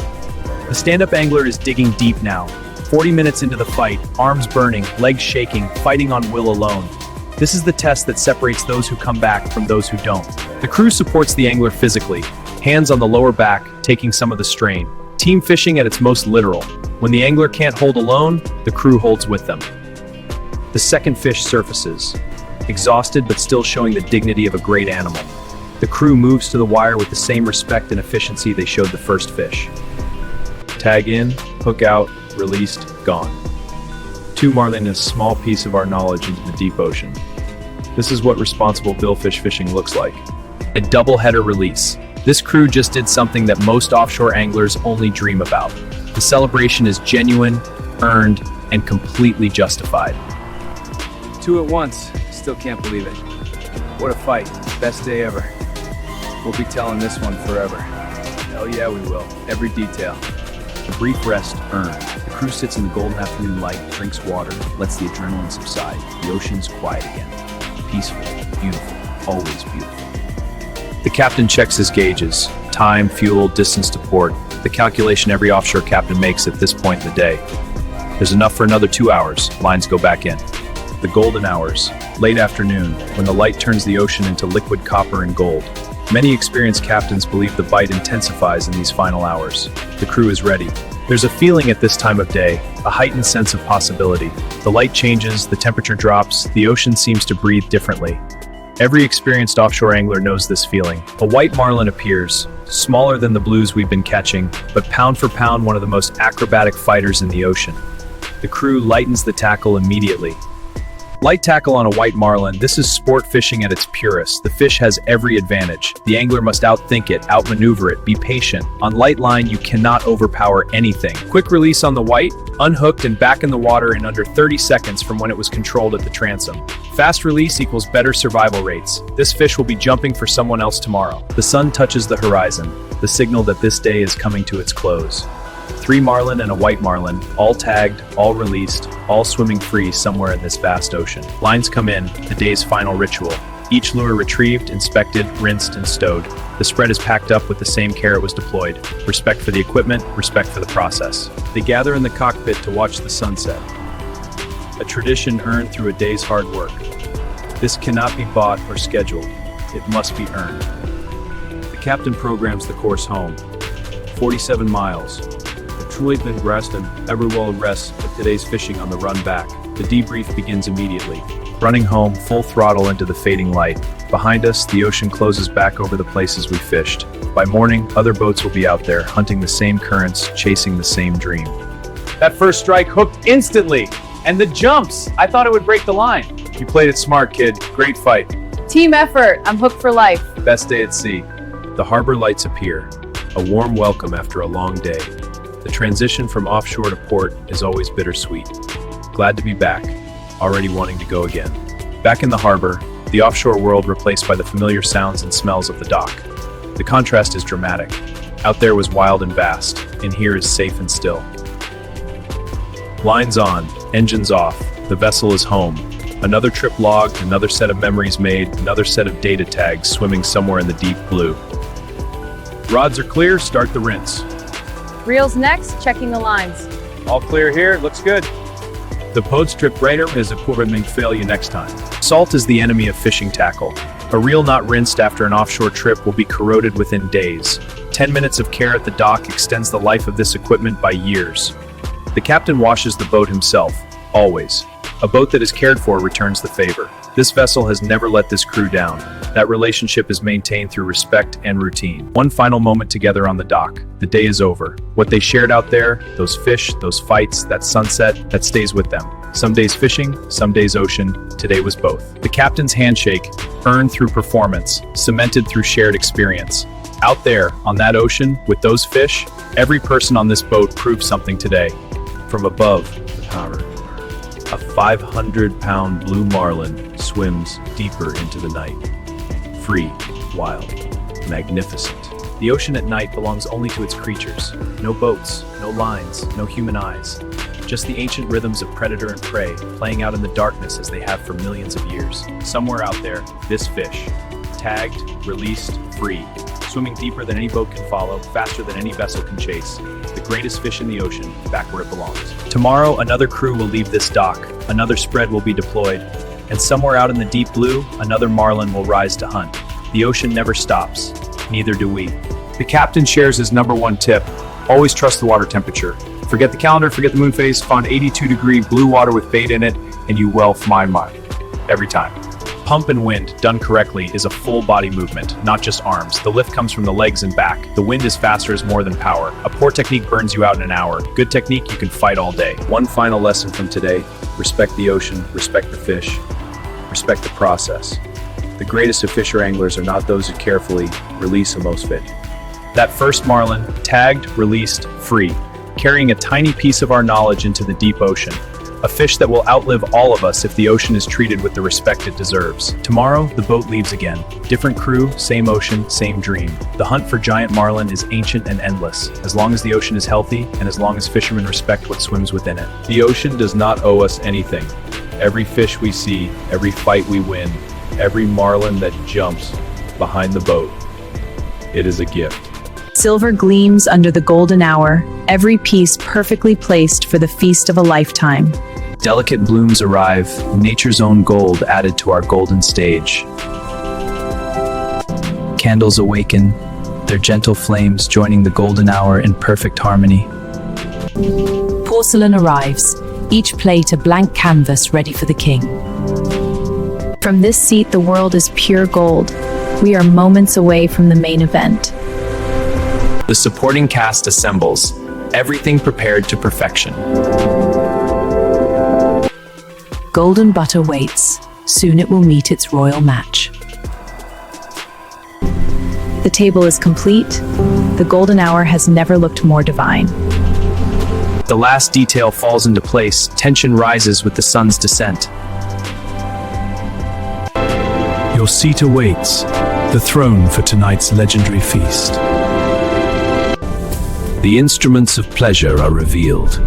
The stand-up angler is digging deep now. 40 minutes into the fight, arms burning, legs shaking, fighting on will alone. This is the test that separates those who come back from those who don't. The crew supports the angler physically, hands on the lower back, taking some of the strain. Team fishing at its most literal. When the angler can't hold alone, the crew holds with them. The second fish surfaces, exhausted but still showing the dignity of a great animal. The crew moves to the wire with the same respect and efficiency they showed the first fish. Tag in, hook out, released, gone. 2 marlin is a small piece of our knowledge into the deep ocean. This is what responsible billfish fishing looks like. A double header release. This crew just did something that most offshore anglers only dream about. The celebration is genuine, earned, and completely justified. 2 at once, still can't believe it. What a fight, best day ever. We'll be telling this one forever. Hell yeah we will, every detail. A brief rest earned. The crew sits in the golden afternoon light, drinks water, lets the adrenaline subside. The ocean's quiet again. Peaceful, beautiful, always beautiful. The captain checks his gauges. Time, fuel, distance to port. The calculation every offshore captain makes at this point in the day. There's enough for another 2 hours. Lines go back in. The golden hours, late afternoon, when the light turns the ocean into liquid copper and gold. Many experienced captains believe the bite intensifies in these final hours. The crew is ready. There's a feeling at this time of day, a heightened sense of possibility. The light changes, the temperature drops, the ocean seems to breathe differently. Every experienced offshore angler knows this feeling. A white marlin appears, smaller than the blues we've been catching, but pound for pound one of the most acrobatic fighters in the ocean. The crew lightens the tackle immediately. Light tackle on a white marlin, this is sport fishing at its purest. The fish has every advantage. The angler must outthink it, outmaneuver it, be patient. On light line, you cannot overpower anything. Quick release on the white, unhooked and back in the water in under 30 seconds from when it was controlled at the transom. Fast release equals better survival rates. This fish will be jumping for someone else tomorrow. The sun touches the horizon, the signal that this day is coming to its close. 3 marlin and a white marlin, all tagged, all released, all swimming free somewhere in this vast ocean. Lines come in, the day's final ritual. Each lure retrieved, inspected, rinsed, and stowed. The spread is packed up with the same care it was deployed. Respect for the equipment, respect for the process. They gather in the cockpit to watch the sunset. A tradition earned through a day's hard work. This cannot be bought or scheduled. It must be earned. The captain programs the course home. 47 miles. Truly been rest and ever will rest with today's fishing on the run back. The debrief begins immediately. Running home, full throttle into the fading light. Behind us, the ocean closes back over the places we fished. By morning, other boats will be out there, hunting the same currents, chasing the same dream. That first strike hooked instantly. And the jumps, I thought it would break the line. You played it smart, kid. Great fight. Team effort, I'm hooked for life. Best day at sea. The harbor lights appear. A warm welcome after a long day. The transition from offshore to port is always bittersweet. Glad to be back, already wanting to go again. Back in the harbor, the offshore world replaced by the familiar sounds and smells of the dock. The contrast is dramatic. Out there was wild and vast, and here is safe and still. Lines on, engines off, the vessel is home. Another trip logged, another set of memories made, another set of data tags swimming somewhere in the deep blue. Rods are clear, start the rinse. Reels next, checking the lines. All clear here, looks good. The podstrip brighter is a programming failure next time. Salt is the enemy of fishing tackle. A reel not rinsed after an offshore trip will be corroded within days. 10 minutes of care at the dock extends the life of this equipment by years. The captain washes the boat himself, always. A boat that is cared for returns the favor. This vessel has never let this crew down. That relationship is maintained through respect and routine. One final moment together on the dock. The day is over. What they shared out there, those fish, those fights, that sunset, that stays with them. Some days fishing, some days ocean. Today was both. The captain's handshake, earned through performance, cemented through shared experience. Out there, on that ocean, with those fish, every person on this boat proved something today. From above, the power. A 500-pound blue marlin swims deeper into the night. Free, wild, magnificent. The ocean at night belongs only to its creatures. No boats, no lines, no human eyes. Just the ancient rhythms of predator and prey playing out in the darkness as they have for millions of years. Somewhere out there, this fish, tagged, released, free, swimming deeper than any boat can follow, faster than any vessel can chase. The greatest fish in the ocean, back where it belongs. Tomorrow, another crew will leave this dock, another spread will be deployed, and somewhere out in the deep blue, another marlin will rise to hunt. The ocean never stops, neither do we. The captain shares his #1 tip. Always trust the water temperature. Forget the calendar, forget the moon phase, find 82-degree blue water with bait in it, and you will find mine. Every time. Pump and wind, done correctly, is a full body movement, not just arms. The lift comes from the legs and back. The wind is faster is more than power. A poor technique burns you out in an hour. Good technique, you can fight all day. One final lesson from today: respect the ocean, respect the fish, respect the process. The greatest of fisher anglers are not those who carefully release a most fit. That first marlin, tagged, released, free, carrying a tiny piece of our knowledge into the deep ocean. A fish that will outlive all of us if the ocean is treated with the respect it deserves. Tomorrow, the boat leaves again. Different crew, same ocean, same dream. The hunt for giant marlin is ancient and endless, as long as the ocean is healthy and as long as fishermen respect what swims within it. The ocean does not owe us anything. Every fish we see, every fight we win, every marlin that jumps behind the boat, it is a gift. Silver gleams under the golden hour, every piece perfectly placed for the feast of a lifetime. Delicate blooms arrive, nature's own gold added to our golden stage. Candles awaken, their gentle flames joining the golden hour in perfect harmony. Porcelain arrives, each plate a blank canvas ready for the king. From this seat, the world is pure gold. We are moments away from the main event. The supporting cast assembles, everything prepared to perfection. Golden butter waits. Soon it will meet its royal match. The table is complete. The golden hour has never looked more divine. The last detail falls into place, tension rises with the sun's descent. Your seat awaits, the throne for tonight's legendary feast. The instruments of pleasure are revealed,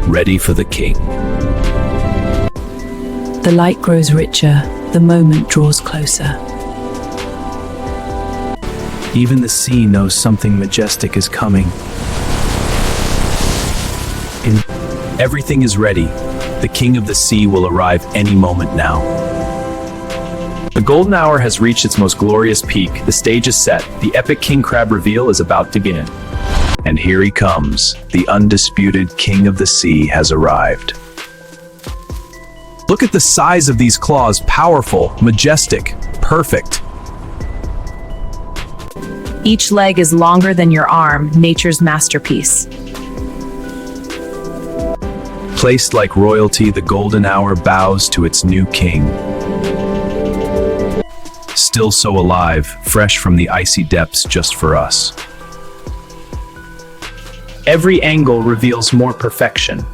ready for the king. The light grows richer, the moment draws closer. Even the sea knows something majestic is coming. Everything is ready. The king of the sea will arrive any moment now. The golden hour has reached its most glorious peak. The stage is set. The epic king crab reveal is about to begin. And here he comes. The undisputed king of the sea has arrived. Look at the size of these claws. Powerful, majestic, perfect. Each leg is longer than your arm, nature's masterpiece. Placed like royalty, the golden hour bows to its new king. Still so alive, fresh from the icy depths just for us. Every angle reveals more perfection.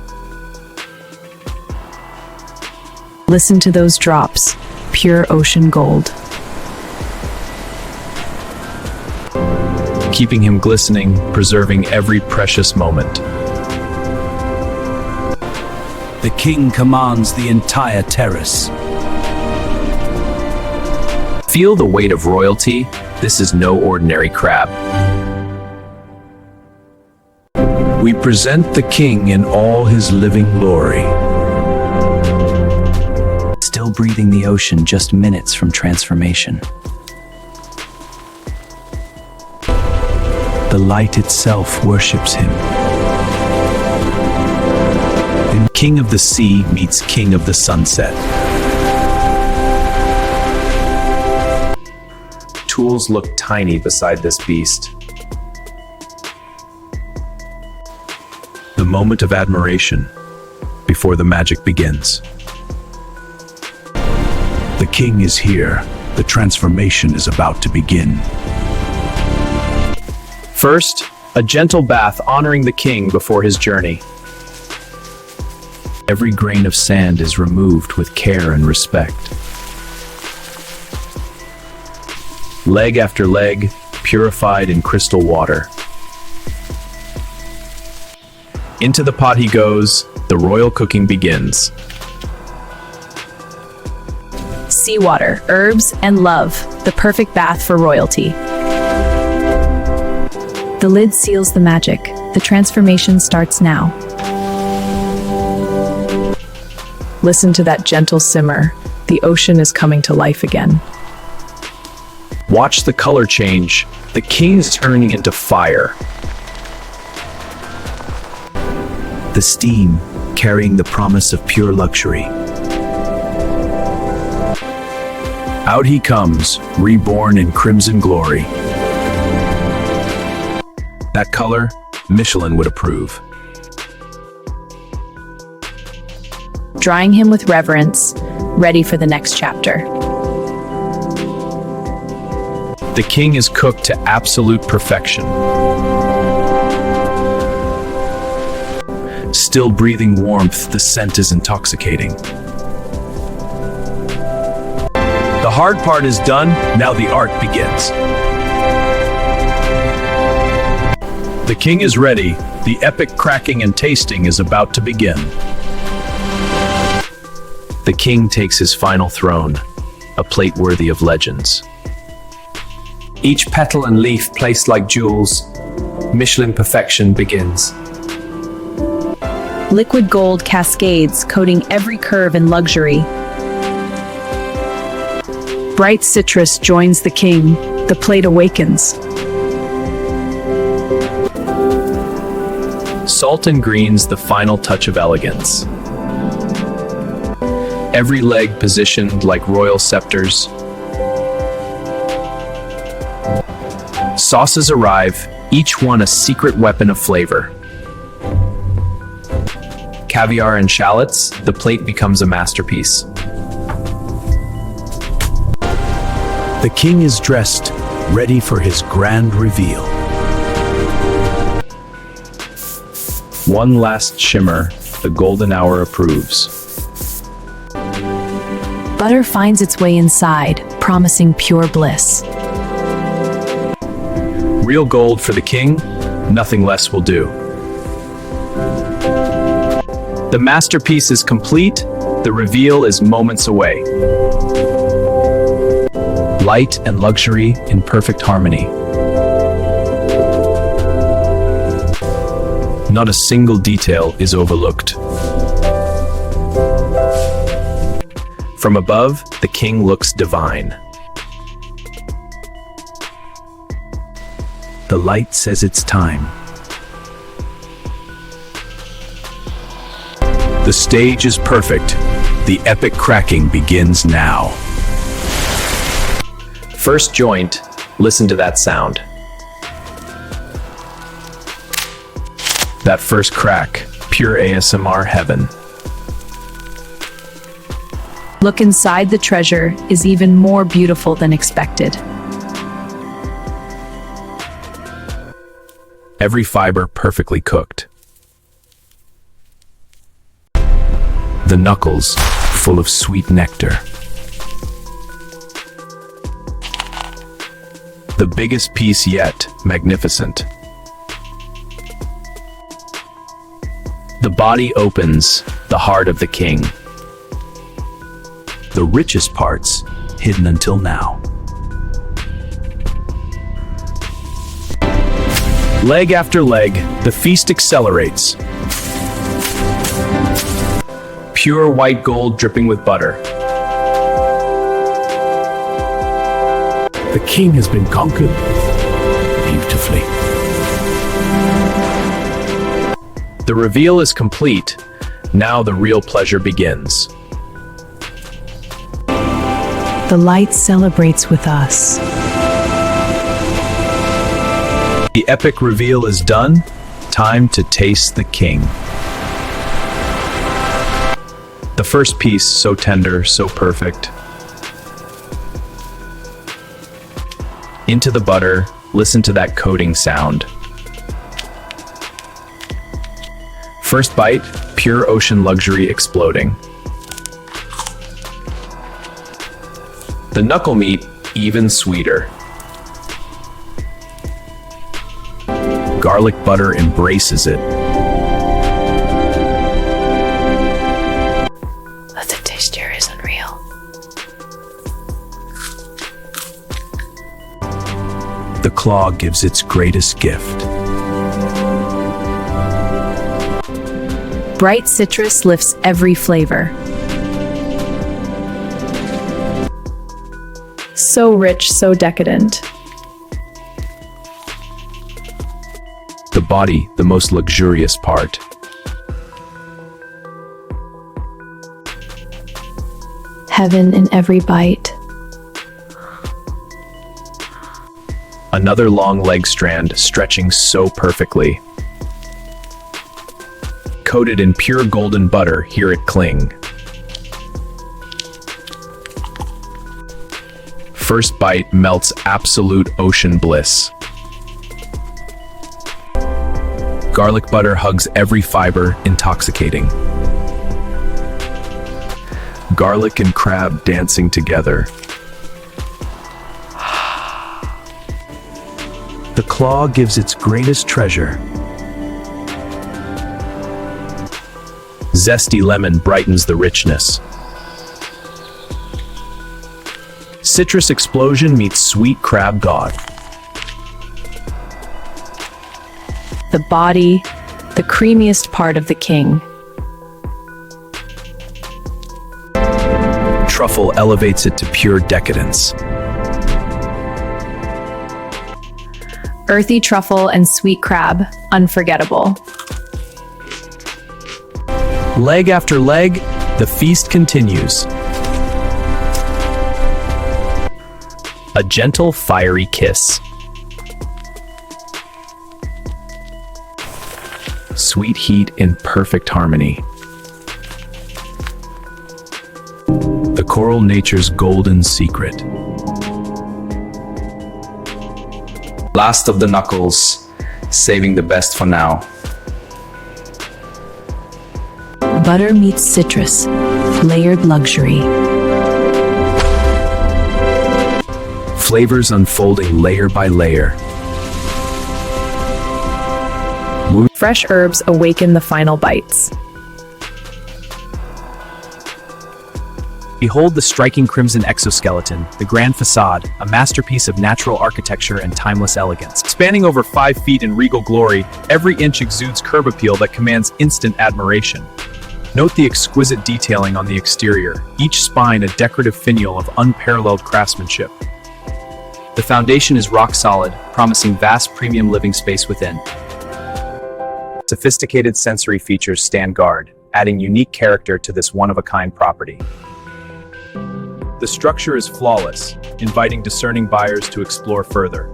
Listen to those drops, pure ocean gold. Keeping him glistening, preserving every precious moment. The king commands the entire terrace. Feel the weight of royalty. This is no ordinary crab. We present the king in all his living glory. Still breathing the ocean just minutes from transformation. The light itself worships him. And King of the Sea meets King of the Sunset. Tools look tiny beside this beast. The moment of admiration before the magic begins. The king is here. The transformation is about to begin. First, a gentle bath honoring the king before his journey. Every grain of sand is removed with care and respect. Leg after leg, purified in crystal water. Into the pot he goes, the royal cooking begins. Seawater, herbs, and love, the perfect bath for royalty. The lid seals the magic. The transformation starts now. Listen to that gentle simmer. The ocean is coming to life again. Watch the color change. The king is turning into fire. The steam, carrying the promise of pure luxury. Out he comes, reborn in crimson glory. That color, Michelin would approve. Drying him with reverence, ready for the next chapter. The king is cooked to absolute perfection. Still breathing warmth, the scent is intoxicating. The hard part is done, now the art begins. The king is ready, the epic cracking and tasting is about to begin. The king takes his final throne, a plate worthy of legends. Each petal and leaf placed like jewels, Michelin perfection begins. Liquid gold cascades, coating every curve in luxury. Bright citrus joins the king. The plate awakens. Salt and greens, the final touch of elegance. Every leg positioned like royal scepters. Sauces arrive, each one a secret weapon of flavor. Caviar and shallots, the plate becomes a masterpiece. The king is dressed, ready for his grand reveal. One last shimmer, the golden hour approves. Butter finds its way inside, promising pure bliss. Real gold for the king, nothing less will do. The masterpiece is complete, the reveal is moments away. Light and luxury in perfect harmony. Not a single detail is overlooked. From above, the king looks divine. The light says it's time. The stage is perfect. The epic cracking begins now. First joint, listen to that sound. That first crack, pure ASMR heaven. Look inside, the treasure is even more beautiful than expected. Every fiber perfectly cooked. The knuckles, full of sweet nectar. The biggest piece yet, magnificent. The body opens, the heart of the king. The richest parts, hidden until now. Leg after leg, the feast accelerates. Pure white gold dripping with butter. The king has been conquered. Beautifully. The reveal is complete. Now the real pleasure begins. The light celebrates with us. The epic reveal is done. Time to taste the king. The first piece, so tender, so perfect. Into the butter, listen to that coating sound. First bite, pure ocean luxury exploding. The knuckle meat, even sweeter. Garlic butter embraces it. The texture is unreal. The claw gives its greatest gift. Bright citrus lifts every flavor. So rich, so decadent. The body, the most luxurious part. Heaven in every bite. Another long leg strand stretching so perfectly. Coated in pure golden butter, hear it cling. First bite melts absolute ocean bliss. Garlic butter hugs every fiber, intoxicating. Garlic and crab dancing together. The claw gives its greatest treasure. Zesty lemon brightens the richness. Citrus explosion meets sweet crab god. The body, the creamiest part of the king. Truffle elevates it to pure decadence. Earthy truffle and sweet crab, unforgettable. Leg after leg, the feast continues. A gentle, fiery kiss. Sweet heat in perfect harmony. The coral nature's golden secret. Last of the knuckles, saving the best for now. Butter meets citrus, layered luxury. Flavors unfolding layer by layer. Fresh herbs awaken the final bites. Behold the striking crimson exoskeleton, the grand facade, a masterpiece of natural architecture and timeless elegance. Spanning over 5 feet in regal glory, every inch exudes curb appeal that commands instant admiration. Note the exquisite detailing on the exterior, each spine a decorative finial of unparalleled craftsmanship. The foundation is rock solid, promising vast premium living space within. Sophisticated sensory features stand guard, adding unique character to this one-of-a-kind property. The structure is flawless, inviting discerning buyers to explore further.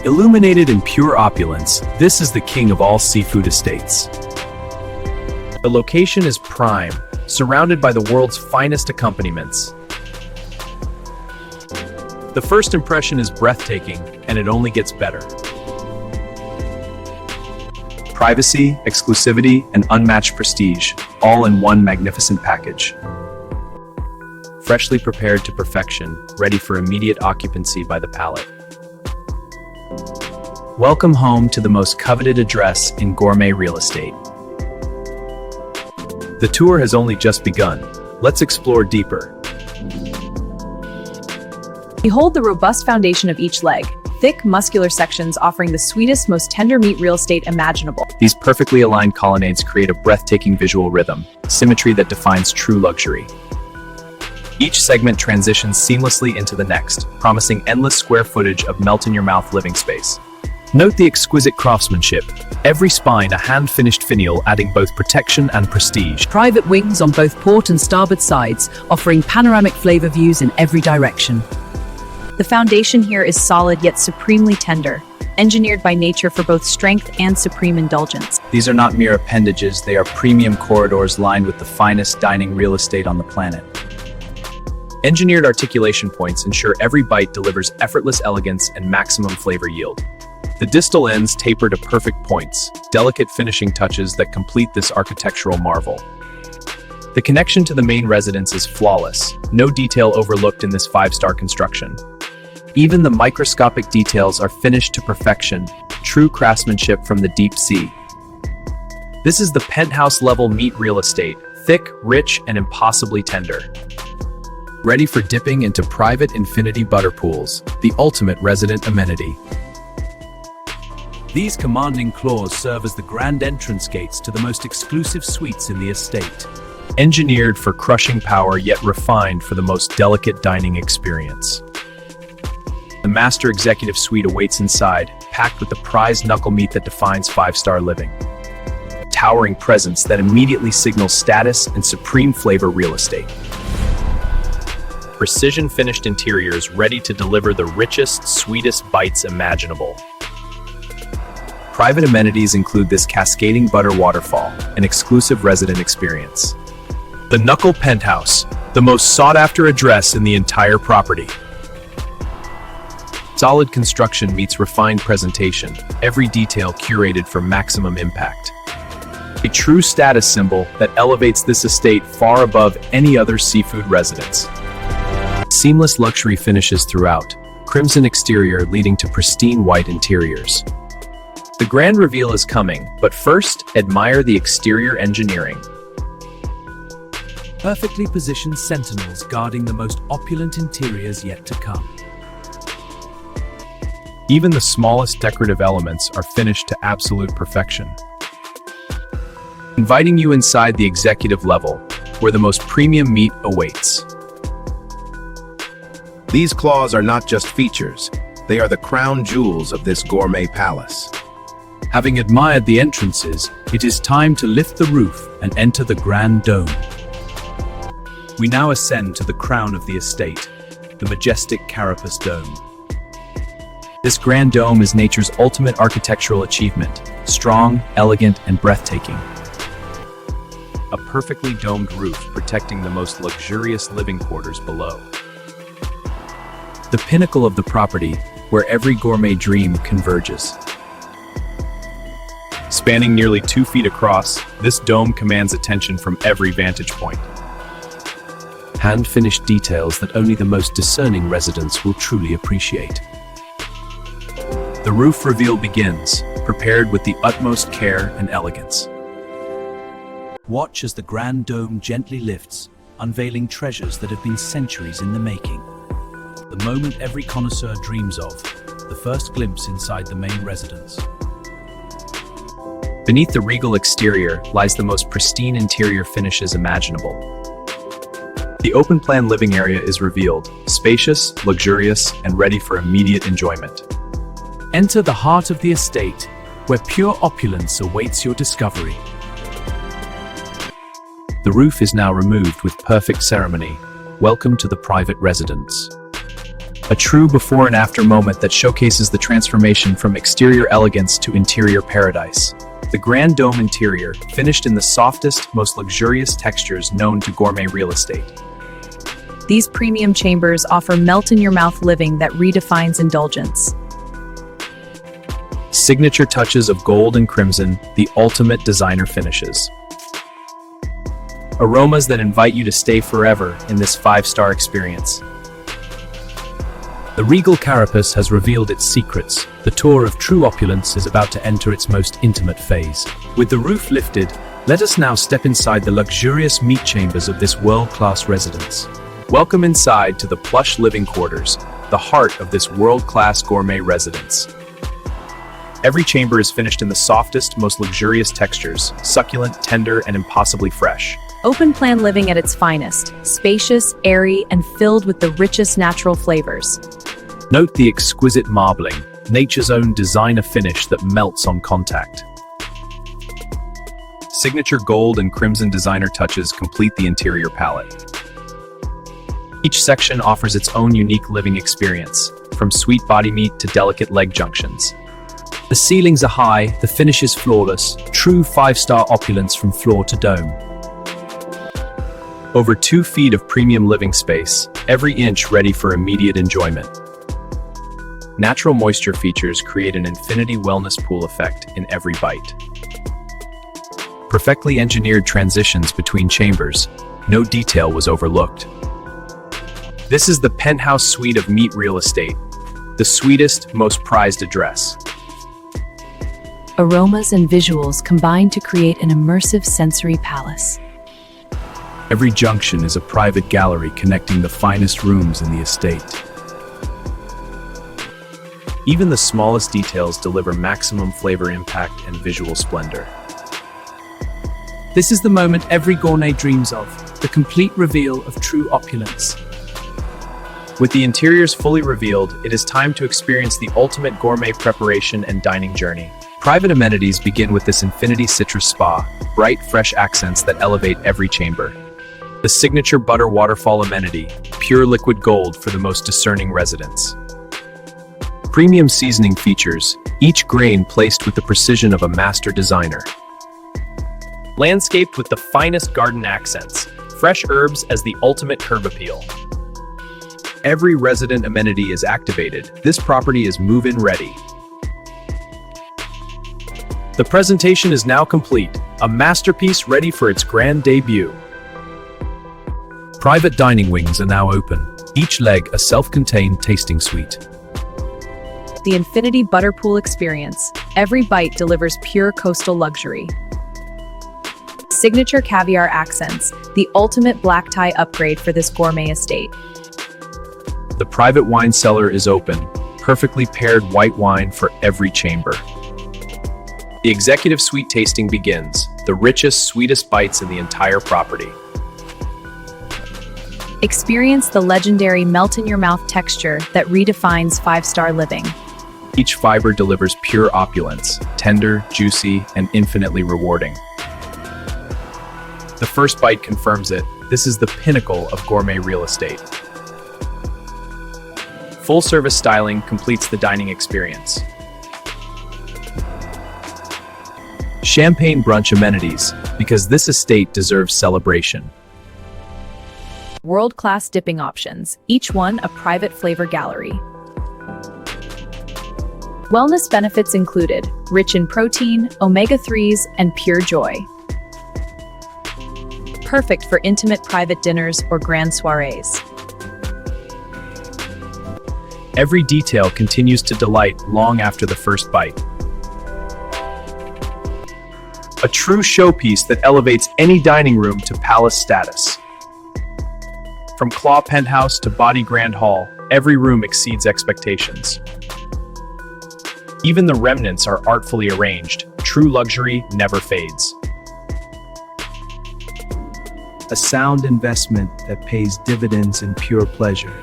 Illuminated in pure opulence, this is the king of all seafood estates. The location is prime, surrounded by the world's finest accompaniments. The first impression is breathtaking, and it only gets better. Privacy, exclusivity, and unmatched prestige, all in one magnificent package. Freshly prepared to perfection, ready for immediate occupancy by the palate. Welcome home to the most coveted address in gourmet real estate. The tour has only just begun. Let's explore deeper. Behold the robust foundation of each leg. Thick, muscular sections offering the sweetest, most tender meat real estate imaginable. These perfectly aligned colonnades create a breathtaking visual rhythm, symmetry that defines true luxury. Each segment transitions seamlessly into the next, promising endless square footage of melt-in-your-mouth living space. Note the exquisite craftsmanship. Every spine a hand-finished finial, adding both protection and prestige. Private wings on both port and starboard sides, offering panoramic flavor views in every direction. The foundation here is solid yet supremely tender, engineered by nature for both strength and supreme indulgence. These are not mere appendages, they are premium corridors lined with the finest dining real estate on the planet. Engineered articulation points ensure every bite delivers effortless elegance and maximum flavor yield. The distal ends taper to perfect points, delicate finishing touches that complete this architectural marvel. The connection to the main residence is flawless, no detail overlooked in this 5-star construction. Even the microscopic details are finished to perfection, true craftsmanship from the deep sea. This is the penthouse-level meat real estate, thick, rich, and impossibly tender. Ready for dipping into private infinity butter pools, the ultimate resident amenity. These commanding claws serve as the grand entrance gates to the most exclusive suites in the estate. Engineered for crushing power yet refined for the most delicate dining experience. The master executive suite awaits inside, packed with the prized knuckle meat that defines 5-star living. Towering presence that immediately signals status and supreme flavor real estate. Precision finished interiors ready to deliver the richest, sweetest bites imaginable. Private amenities include this cascading butter waterfall, an exclusive resident experience. The Knuckle Penthouse, the most sought-after address in the entire property. Solid construction meets refined presentation, every detail curated for maximum impact. A true status symbol that elevates this estate far above any other seafood residence. Seamless luxury finishes throughout, crimson exterior leading to pristine white interiors. The grand reveal is coming, but first, admire the exterior engineering. Perfectly positioned sentinels guarding the most opulent interiors yet to come. Even the smallest decorative elements are finished to absolute perfection. Inviting you inside the executive level, where the most premium meat awaits. These claws are not just features, they are the crown jewels of this gourmet palace. Having admired the entrances, it is time to lift the roof and enter the grand dome. We now ascend to the crown of the estate, the majestic Carapace Dome. This grand dome is nature's ultimate architectural achievement, strong, elegant, and breathtaking. A perfectly domed roof protecting the most luxurious living quarters below. The pinnacle of the property, where every gourmet dream converges. Spanning nearly 2 feet across, this dome commands attention from every vantage point. Hand-finished details that only the most discerning residents will truly appreciate. The roof reveal begins, prepared with the utmost care and elegance. Watch as the grand dome gently lifts, unveiling treasures that have been centuries in the making. The moment every connoisseur dreams of, the first glimpse inside the main residence. Beneath the regal exterior lies the most pristine interior finishes imaginable. The open-plan living area is revealed, spacious, luxurious, and ready for immediate enjoyment. Enter the heart of the estate, where pure opulence awaits your discovery. The roof is now removed with perfect ceremony. Welcome to the private residence. A true before and after moment that showcases the transformation from exterior elegance to interior paradise. The grand dome interior, finished in the softest, most luxurious textures known to gourmet real estate. These premium chambers offer melt-in-your-mouth living that redefines indulgence. Signature touches of gold and crimson, the ultimate designer finishes. Aromas that invite you to stay forever in this 5-star experience. The regal carapace has revealed its secrets. The tour of true opulence is about to enter its most intimate phase. With the roof lifted, let us now step inside the luxurious meat chambers of this world-class residence. Welcome inside to the plush living quarters, the heart of this world-class gourmet residence. Every chamber is finished in the softest, most luxurious textures, succulent, tender, and impossibly fresh. Open-plan living at its finest, spacious, airy, and filled with the richest natural flavors. Note the exquisite marbling, nature's own designer finish that melts on contact. Signature gold and crimson designer touches complete the interior palette. Each section offers its own unique living experience, from sweet body meat to delicate leg junctions. The ceilings are high, the finish is flawless, true 5-star opulence from floor to dome. Over 2 feet of premium living space, every inch ready for immediate enjoyment. Natural moisture features create an infinity wellness pool effect in every bite. Perfectly engineered transitions between chambers, no detail was overlooked. This is the penthouse suite of meat real estate, the sweetest, most prized address. Aromas and visuals combine to create an immersive sensory palace. Every junction is a private gallery connecting the finest rooms in the estate. Even the smallest details deliver maximum flavor impact and visual splendor. This is the moment every gourmet dreams of, the complete reveal of true opulence. With the interiors fully revealed, it is time to experience the ultimate gourmet preparation and dining journey. Private amenities begin with this infinity citrus spa, bright, fresh accents that elevate every chamber. The signature butter waterfall amenity, pure liquid gold for the most discerning residents. Premium seasoning features, each grain placed with the precision of a master designer. Landscaped with the finest garden accents, fresh herbs as the ultimate curb appeal. Every resident amenity is activated. This property is move-in ready. The presentation is now complete, a masterpiece ready for its grand debut. Private dining wings are now open, each leg a self-contained tasting suite. The Infinity Butter Pool experience. Every bite delivers pure coastal luxury. Signature caviar accents, the ultimate black tie upgrade for this gourmet estate. The private wine cellar is open, perfectly paired white wine for every chamber. The executive suite tasting begins, the richest, sweetest bites in the entire property. Experience the legendary melt-in-your-mouth texture that redefines 5-star living. Each fiber delivers pure opulence, tender, juicy, and infinitely rewarding. The first bite confirms it. This is the pinnacle of gourmet real estate. Full-service styling completes the dining experience. Champagne brunch amenities, because this estate deserves celebration. World-class dipping options, each one a private flavor gallery. Wellness benefits included, rich in protein, omega-3s, and pure joy. Perfect for intimate private dinners or grand soirees. Every detail continues to delight long after the first bite. A true showpiece that elevates any dining room to palace status. From claw penthouse to body grand hall, every room exceeds expectations. Even the remnants are artfully arranged. True luxury never fades. A sound investment that pays dividends in pure pleasure.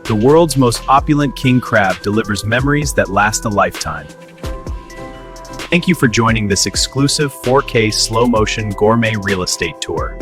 The world's most opulent king crab delivers memories that last a lifetime. Thank you for joining this exclusive 4K slow-motion gourmet real estate tour.